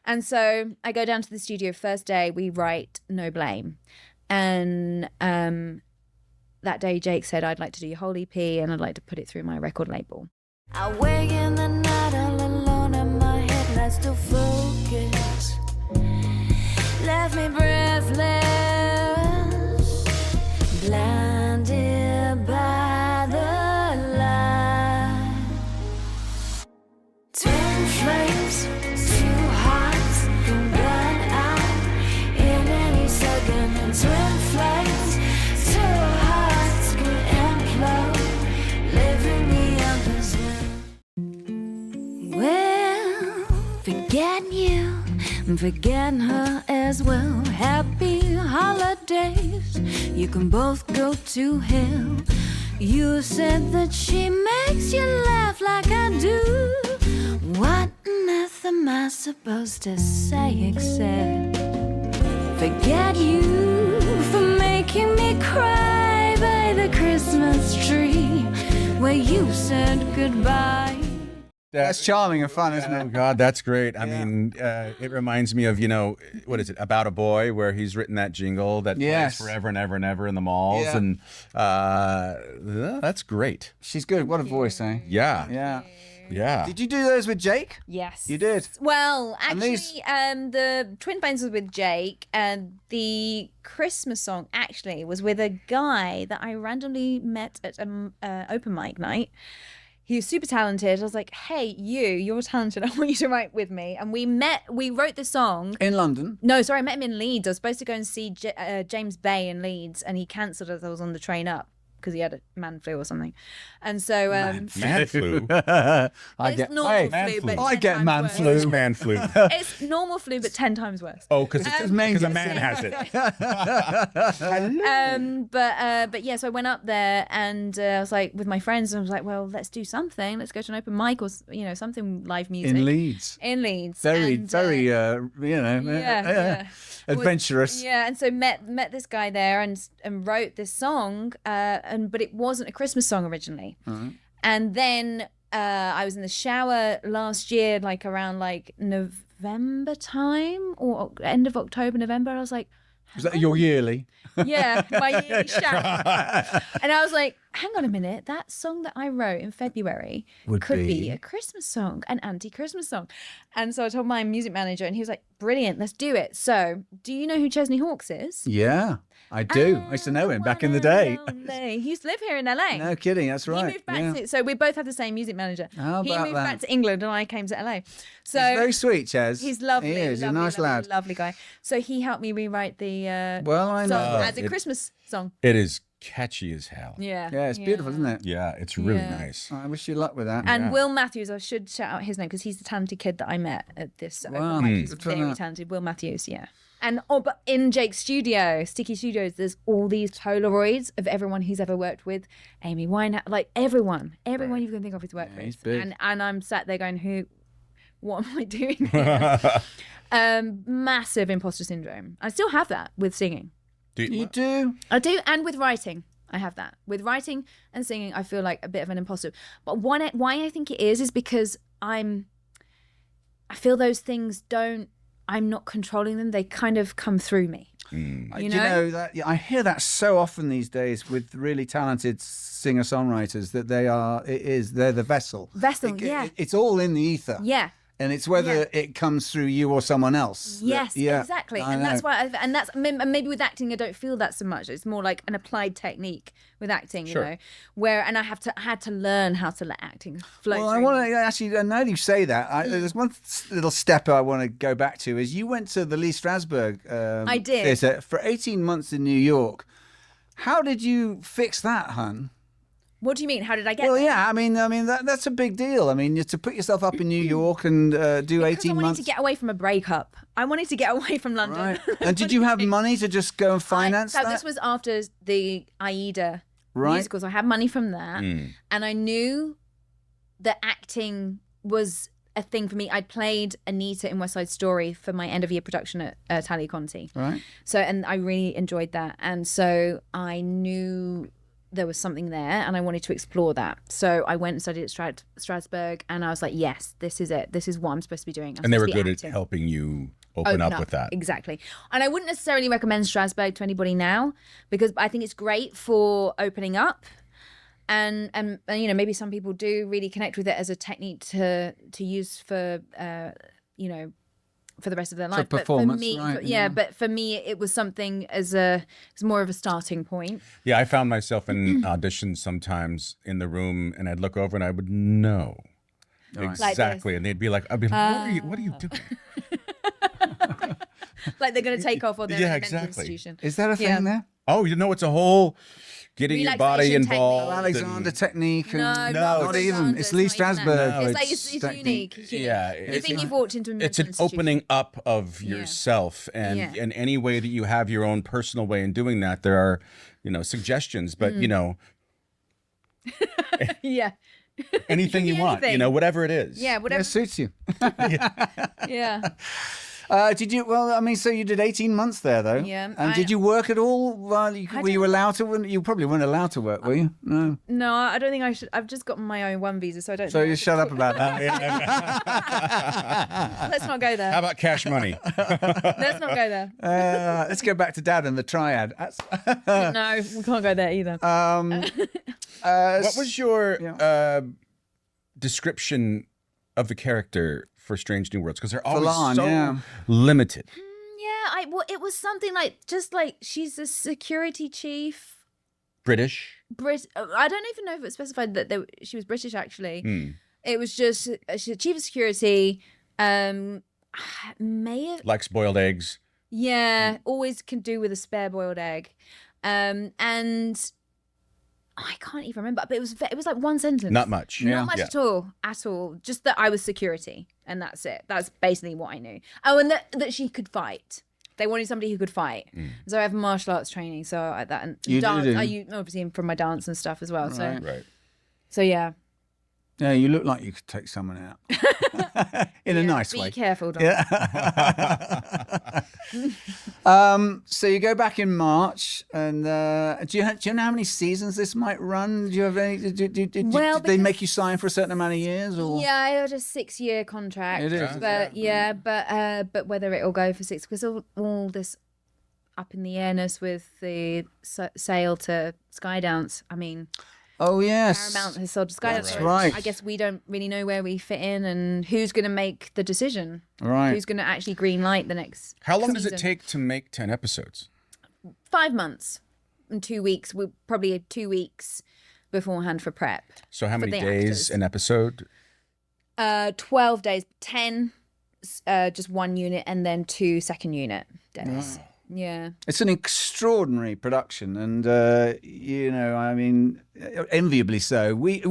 And so I go down to the studio. First day, we write No Blame. And that day Jake said, I'd like to do your whole EP and I'd like to put it through my record label. I wake in the night all alone and my headlights still focus. Left me breathless, blinded by the light. Twin flames, two hearts can burn out in any second. And twin flames, two hearts can implode, living the embers now. Well, forgetting you, forgetting her as well. Happy holidays, you can both go to hell. You said that she makes you laugh like I do. What on earth am I supposed to say except forget you for making me cry by the Christmas tree where you said goodbye. That's charming and fun, isn't Oh it? God, that's great. I mean, it reminds me of, what is it, About a Boy, where he's written that jingle that Yes. plays forever and ever and ever in the malls. Yeah. And that's great. She's good. What a voice, eh? Yeah. Yeah. Yeah. Did you do those with Jake? Yes. You did? Well, And actually, these- the Twin Flames was with Jake, and the Christmas song actually was with a guy that I randomly met at an open mic night. He was super talented. I was like, hey, you're talented. I want you to write with me. And we wrote the song. In London? No, sorry, I met him in Leeds. I was supposed to go and see James Bay in Leeds, and he cancelled as I was on the train up because he had a man flu or something. And so Man flu. I it's normal man flu, flu. but I 10 get times man worse. flu. Man flu. It's normal flu, but 10 times worse. Oh, because a man has it. But yeah, so I went up there and I was like with my friends, and I was like, well, let's do something. Let's go to an open mic or something live music In Leeds. In Leeds. Very, And, very, yeah. adventurous. Yeah, and so met this guy there and wrote this song, but it wasn't a Christmas song originally. And then I was in the shower last year, like around like November time or end of October, November. I was like, Was that your yearly? yeah, my yearly shower. And I was like, hang on a minute, that song that I wrote in February could be a Christmas song, an anti-Christmas song. And so I told my music manager, and he was like, brilliant, let's do it. So do you know who Chesney Hawkes is? Yeah, I do. I used to know him back in the day. He used to live here in LA. No kidding, that's right. He moved back to, so we both have the same music manager. How He about moved that? back to England and I came to LA. So He's very sweet, Ches. he's lovely. He is. He's a lovely, nice lovely, lad. Lovely guy. So he helped me rewrite the Well, I know. song as a It- Christmas song. It is catchy as hell. Yeah. Yeah, it's beautiful, isn't it? Yeah, it's really Yeah. nice. I wish you luck with that. And Yeah. Will Matthews, I should shout out his name because he's the talented kid that I met at this Wow, open mic. He's good for very that. talented. Will Matthews, yeah. And but in Jake's studio, Sticky Studios, there's all these Polaroids of everyone he's ever worked with. Amy Winehouse, like everyone you can think of he's worked with. he's big. And I'm sat there going, what am I doing here? Massive imposter syndrome. I still have that with singing. You do? I do, and with writing, I have that. With writing and singing, I feel like a bit of an imposter. But why I think it is because I feel those things I'm not controlling them. They kind of come through me. You know that I hear that so often these days with really talented singer-songwriters that they're the vessel. Yeah. It's all in the ether. Yeah. And it's whether Yeah. it comes through you or someone else. Yes, Yeah, exactly. I And know. that's why, and maybe with acting, I don't feel that so much. It's more like an applied technique with acting, you know, and I had to learn how to let acting flow. Well, I through want me. to actually, I know you say that. There's one little step I want to go back to is you went to the Lee Strasberg I did. Theatre for 18 months in New York. How did you fix that, hun? What do you mean? How did I get Well, there? yeah, I mean that's a big deal. I mean, to put yourself up in New York and do Because 18 I wanted months. to get away from a breakup. I wanted to get away from London. Right. And did you have money to just go and finance So that? this was after the Aida Right. musicals. I had money from that, and I knew that acting was a thing for me. I'd played Anita in West Side Story for my end of year production at Talia Conti. Right. So, and I really enjoyed that, and so I knew there was something there, and I wanted to explore that. So I went and studied at Strasberg, and I was like, yes, this is it. This is what I'm supposed to be doing. And they were good at helping you open up with that. Exactly. And I wouldn't necessarily recommend Strasbourg to anybody now, because I think it's great for opening up. And you know, maybe some people do really connect with it as a technique to use for you know, for the rest of their life. For performance, but for me, right? but for me it was something as more of a starting point. Yeah, I found myself in auditions sometimes in the room, and I'd look over and I would know exactly, and they'd be like, "I'd be like, what are you doing?" Like they're going to take off, or they're in a mental exactly. institution. Is that a thing there? Oh, you know, it's a whole getting your body Relaxation involved. Alexander technique. No, And not even. Alexander, It's Lee not even that. Strasberg. No, It's like it's it's technique. unique. Yeah, You think you've walked into a it's mental an institution. opening up of yourself, and in any way that you have your own personal way in doing that, there are, you know, suggestions, but you know, Yeah. anything you want, you anything. know, whatever it is. Yeah, That whatever. suits you. Yeah. Did you? Well, I mean, so you did 18 months there, though. Yeah, And did you work at all? While were you allowed to? You probably weren't allowed to work, were you? No. No, I don't think I should. I've just got my own visa, so I don't. So think I you should shut up talk- about that. Let's not go there. How about cash money? Let's not go there. Let's go back to Dad and the triad. No, we can't go there either. What was your description of the character for Strange New Worlds? Because they're always Full on, so yeah. limited. Yeah, well, it was something like just like she's a security chief. British. I don't even know if it specified that she was British. Actually, it was just she's a chief of security. May have Likes boiled eggs. Yeah, always can do with a spare boiled egg. And I can't even remember, but it was like one sentence. Not much. Not much at all. Just that I was security, and that's it. That's basically what I knew. Oh, and that she could fight. They wanted somebody who could fight. So I have martial arts training, so that and You dance. do? I obviously from my dance and stuff as well. So Right. so yeah. Yeah, you look like you could take someone out in a nice way. Be careful, Dom. Yeah. So you go back in March, and do you know how many seasons this might run? Do you have any? Did they because- make you sign for a certain amount of years, or? Yeah, I had a 6-year contract. It is, but whether it'll go for 6, because all this up in the airness with the sale to Skydance. I mean, Oh yes, Paramount has sold to Skydance. That's right. I guess we don't really know where we fit in and who's going to make the decision. Right. Who's going to actually green light the next? How long does it season. take to make 10 episodes? 5 months and 2 weeks. We probably had 2 weeks beforehand for prep. So how many the days actors. an episode? 12 days, 10, just 1 unit, and then 2 second unit days. Yeah. It's an extraordinary production, and you know, I mean, enviably so. We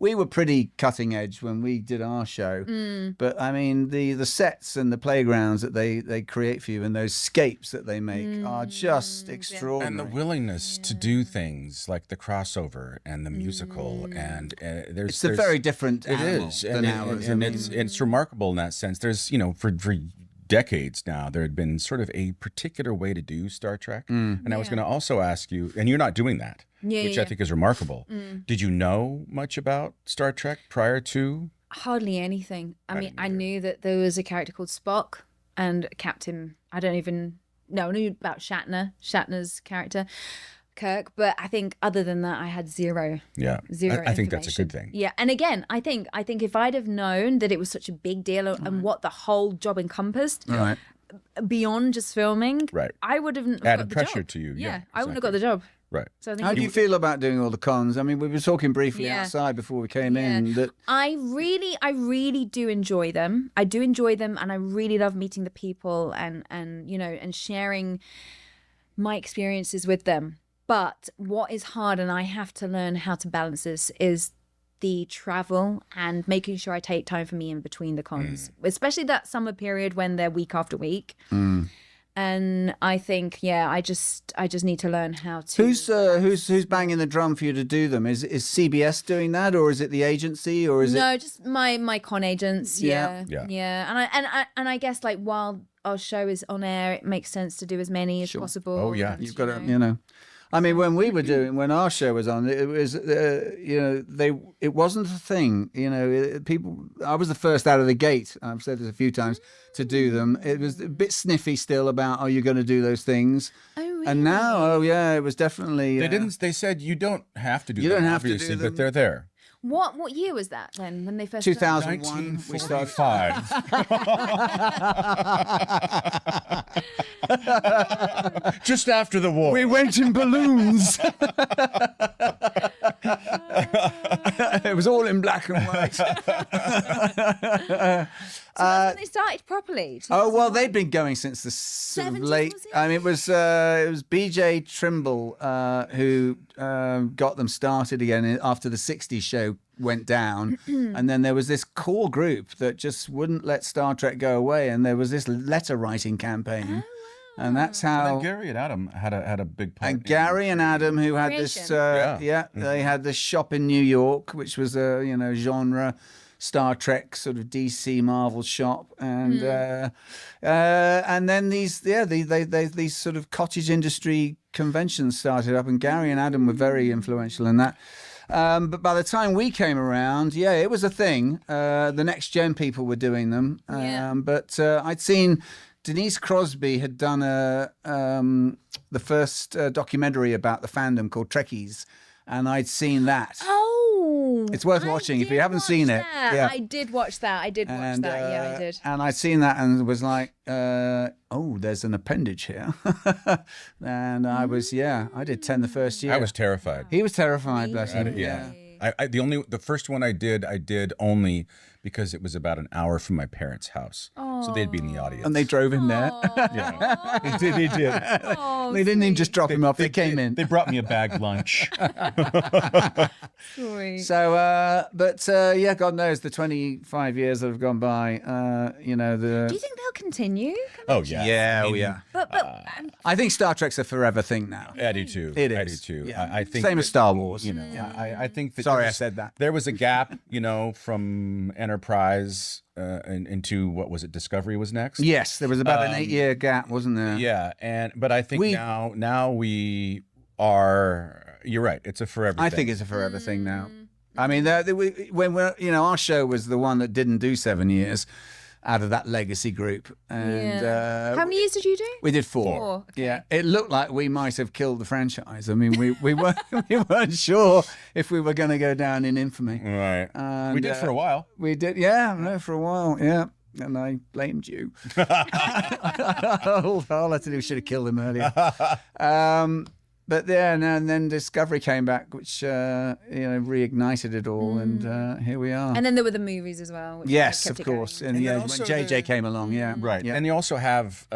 were pretty cutting edge when we did our show, but I mean, the sets and the playgrounds that they create for you and those scapes that they make are just extraordinary. And the willingness to do things like the crossover and the musical, and It's a very different It animal is, than ours. I and mean, it's remarkable in that sense. There's, you know, for decades now, there had been sort of a particular way to do Star Trek, and I was going to also ask you, and you're not doing that, which I think is remarkable. Did you know much about Star Trek prior to? Hardly anything. I mean, I knew that there was a character called Spock and Captain. I knew about Shatner's character, Kirk, but I think other than that, I had zero. Yeah, Zero. I think that's a good information. thing. Yeah, and again, I think if I'd have known that it was such a big deal and what the whole job encompassed right. beyond just filming, Right. I would have Added got the pressure job. to you. Yeah, Yeah, I wouldn't have got the job. Right. So I think How do you feel about doing all the cons? I mean, we were talking briefly Yeah. outside before we came in that I really do enjoy them. I do enjoy them, and I really love meeting the people and you know, and sharing my experiences with them. But what is hard, and I have to learn how to balance this, is the travel and making sure I take time for me in between the cons, especially that summer period when they're week after week. And I think, I just need to learn how to. who's banging the drum for you to do them? Is CBS doing that, or is it the agency, or is it? No, just my con agents. Yeah. Yeah. And I guess like while our show is on air, it makes sense to do as many as possible. Oh, yeah. and, You've got to, know. you know. I mean, when our show was on, it was, it wasn't a thing. People. I was the first out of the gate. I've said this a few times to do them. It was a bit sniffy still about, are you going to do those things? Oh, really? And now, it was definitely. They didn't. They said you don't have to do. You them, don't have to do obviously, them. but they're there. What year was that then when they first started? 2001. We started. 1945. Just after the war. We went in balloons. It was all in black and white. So that's when they started properly. Oh well, they'd been going since the sort of 70s, late. was it? I mean, it was B.J. Trimble who got them started again after the '60s show went down, and then there was this core group that just wouldn't let Star Trek go away, and there was this letter writing campaign, and that's how. And Gary and Adam had a big part. And Gary and Adam, who had this, they had this shop in New York, which was a genre Star Trek sort of DC Marvel shop, and then these sort of cottage industry conventions started up, and Gary and Adam were very influential in that. But by the time we came around, it was a thing. The Next Gen people were doing them, but I'd seen. Denise Crosby had done the first documentary about the fandom called Trekkies, and I'd seen that. Oh, it's worth watching if you haven't seen it. Yeah, I did watch that. I did. Yeah, I did. And I'd seen that and was like, there's an appendage here. And I was, I did 10 the first year. I was terrified. He was terrified, bless him. Yeah. The first one I did only because it was about an hour from my parents' house, so they'd be in the audience. And they drove him there. Yeah, they did. They didn't even just drop him off; they came in. They brought me a bagged lunch. Sweet. So, God knows the 25 years that have gone by. Do you think they'll continue? Oh yeah, yeah. But I think Star Trek's a forever thing now. I do too. It is. I do too. Yeah. I think same as Star Wars. I think that. Sorry, I said that. There was a gap, from Enterprise into what was it? Discovery was next. Yes, there was about an 8-year gap, wasn't there? Yeah, but I think now we are. You're right. It's a forever. I thing. think it's a forever thing now. I mean, when our show was the one that didn't do 7 years out of that legacy group, and how many years did you do? we did 4. 4. Okay. Yeah, it looked like we might have killed the franchise. I mean, we weren't sure if we were going to go down in infamy. Right. And, we did for a while. We did, for a while, and I blamed you. All I had to do should have killed him earlier. But and then Discovery came back, which reignited it all, and here we are. And then there were the movies as well. Which Yes, kept of it course. going. And then when also JJ came along, Right. Yeah. And you also have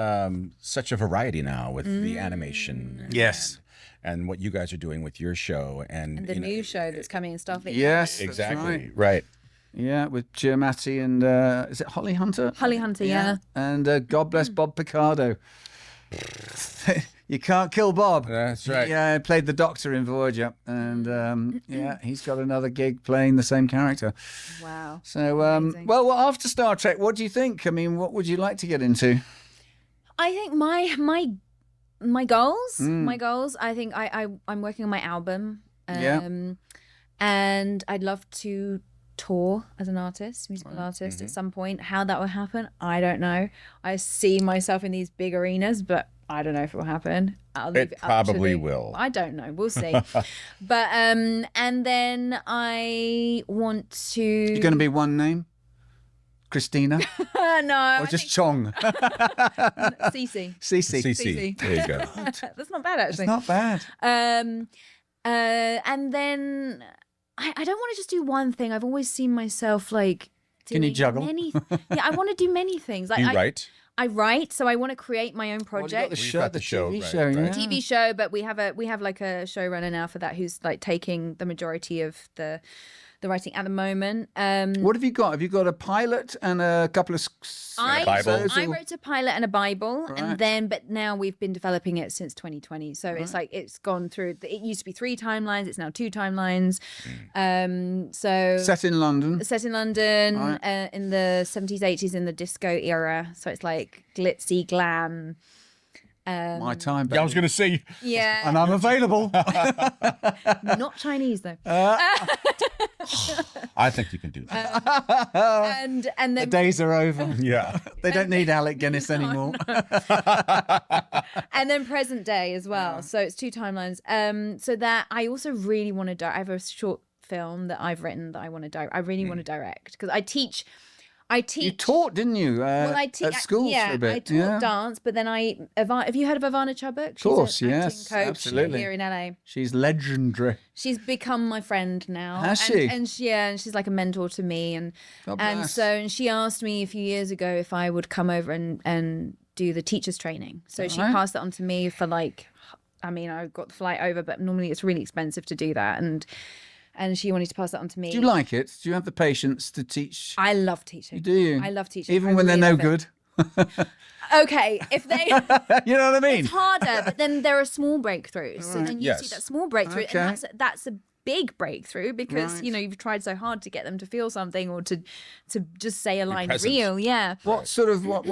such a variety now with the animation. Yes. And what you guys are doing with your show and The new show that's coming in Starfleet. Yes, that's exactly right. right. Yeah, with Giamatti and is it Holly Hunter? Holly Hunter, yeah. And God bless Bob Picardo. You can't kill Bob. That's right. Yeah, he played the Doctor in Voyager, and he's got another gig playing the same character. Wow. So, Amazing. well, after Star Trek, what do you think? I mean, what would you like to get into? I think my goals. My goals. I think I'm working on my album. And I'd love to tour as an artist, musical artist at some point. How that will happen, I don't know. I see myself in these big arenas, but I don't know if it will happen. I'll leave It up to probably will. I don't know. We'll see. But and then I want to. You're going to be one name? Christina? No. Or just Chong? Cece. Cece. CC. There you go. That's not bad actually. It's not bad. And then I don't want to just do one thing. I've always seen myself like doing Can you juggle? I want to do many things. Like You write? I write, so I want to create my own project. We've got the the show, TV right, show, right. yeah. TV show, but we have like a showrunner now for that who's like taking the majority of the writing at the moment. What have you got? Have you got a pilot and a couple of I episodes? wrote a pilot and a Bible, Right. but now we've been developing it since 2020. So it's like it's gone through. It used to be 3 timelines. It's now 2 timelines. So Set in London. set in London Right. in the 70s, 80s, in the disco era. So it's like glitzy, glam, My time. Yeah, I was going to say. Yeah. And I'm available. Not Chinese though. I think you can do that. And The then days are over. Yeah. They don't need Alec Guinness anymore. and then present day as well. So it's 2 timelines. So that I also really want to direct. I have a short film that I've written that I want to direct. I really want to direct because I teach. You taught, didn't you? Well, I at school yeah, for a bit. I taught dance, but then have you heard of Ivana Chubbuck? She's course, an yes, acting coach absolutely. here in LA. She's legendary. She's become my friend now. Has she? And she's like a mentor to me. And God and bless. so and she asked me a few years ago if I would come over and do the teacher's training. So she Alright. passed that on to me for like, I mean, I got the flight over, but normally it's really expensive to do that. And she wanted to pass that on to me. Do you like it? Do you have the patience to teach? I love teaching. Do you? I love teaching. Even I when they're really no love it. good? Okay, if they... You know what I mean? It's harder, but then there are small breakthroughs. So Right. then you Yes. see that small breakthrough, Okay. and that's a big breakthrough because Right. you know you've tried so hard to get them to feel something or to just say a line present. real. Yeah. What sort of what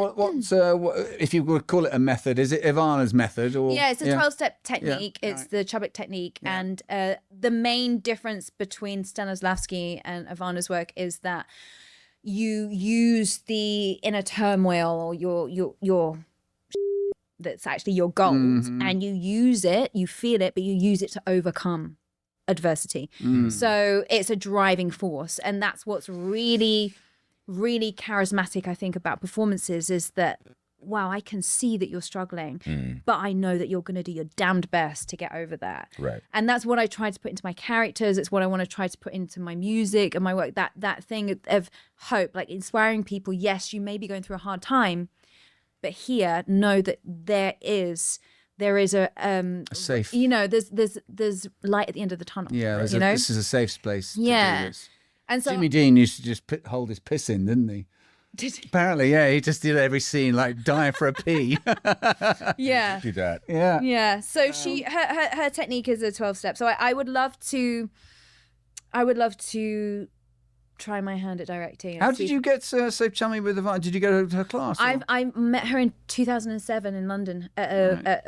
if you would call it a method? Is it Ivana's method or? Yeah, it's a 12-step technique. It's right. the Chubbuck technique. And the main difference between Stanislavski and Ivana's work is that you use the inner turmoil or your that's actually your gold Mm-hmm. and you use it, you feel it, but you use it to overcome adversity. Mm. So it's a driving force. And that's what's really, really charismatic, I think, about performances is that, wow, I can see that you're struggling, but I know that you're going to do your damned best to get over that. Right. And that's what I try to put into my characters. It's what I want to try to put into my music and my work, that thing of hope, like inspiring people. Yes, you may be going through a hard time, but here, know that there is a safe. you know, there's light at the end of the tunnel. Yeah, you know? this is a safe place. To Yeah. do this. And so Jimmy Dean used to just hold his piss in, didn't he? Apparently, yeah, he just did every scene like dying for a pee. yeah. Do that. Yeah. Yeah. So her technique is a 12-step. So I would love to try my hand at directing. and How see did if- you get so chummy with Ivana? Did you go to her class? or- I met her in 2007 in London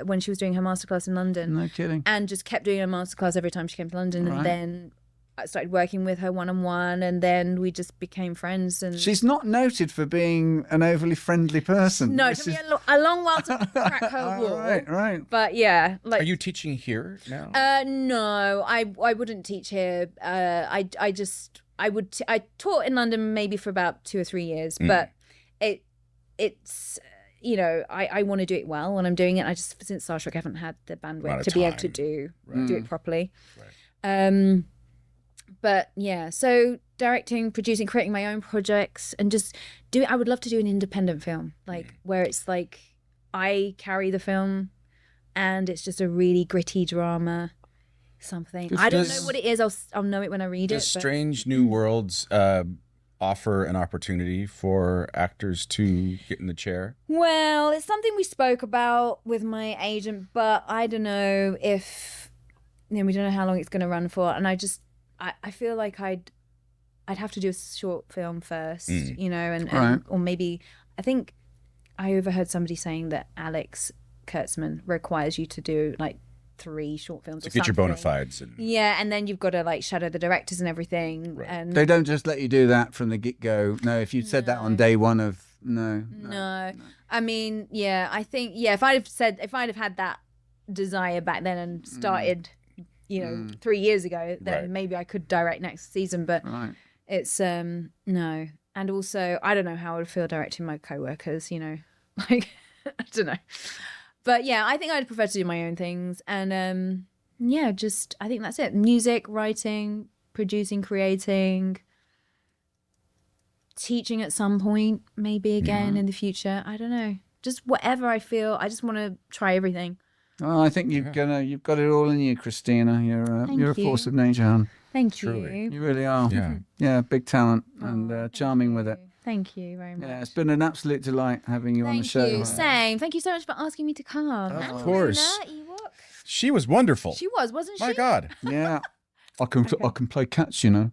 when she was doing her masterclass in London, No kidding. and just kept doing her masterclass every time she came to London. Right. And then I started working with her one-on-one, and then we just became friends. And She's not noted for being an overly friendly person. no, it This took me is- a long while to crack her Oh, wall. right. But yeah, like Are you teaching here now? no, I wouldn't teach here. I taught in London maybe for about 2 or 3 years, but it's you know I want to do it well when I'm doing it. I just since Star Trek I haven't had the Amount bandwidth of to be able to time. do it properly. But yeah, so directing, producing, creating my own projects, and just do. I would love to do an independent film, like where it's like I carry the film, and it's just a really gritty drama. Something I don't know what it is. I'll know it when I read Does it. But Strange New Worlds offer an opportunity for actors to get in the chair? well, it's something we spoke about with my agent, but I don't know if we don't know how long it's going to run for, and I feel like I'd have to do a short film first, you know, and Right. or maybe I think I overheard somebody saying that Alex Kurtzman requires you to do like 3 short films To or get your bona something. fides. And Yeah, and then you've got to like shadow the directors and everything. And They don't just let you do that from the get-go. No, if you'd said that on day one of no. no, I mean, yeah, I think if I'd have had that desire back then and started, you know, 3 years ago, then Right. maybe I could direct next season. But Right. it's no, and also I don't know how I would feel directing my coworkers. You know, like I don't know. But yeah, I think I'd prefer to do my own things, and yeah, just I think that's it: music, writing, producing, creating, teaching at some point, maybe again in the future. I don't know. Just whatever I feel. I just want to try everything. Oh, I think you've got it all in you, Christina. You're Thank a you. force of nature, hon. Thank Truly. you. You really are. Yeah. Yeah, big talent and charming with it. Thank you very much. Yeah, it's been an absolute delight having you on the Thank show. you. Same. Thank you so much for asking me to come. Of course. Anna, Ewok. She was wonderful. She wasn't she? My God. Yeah, I can play cats, you know.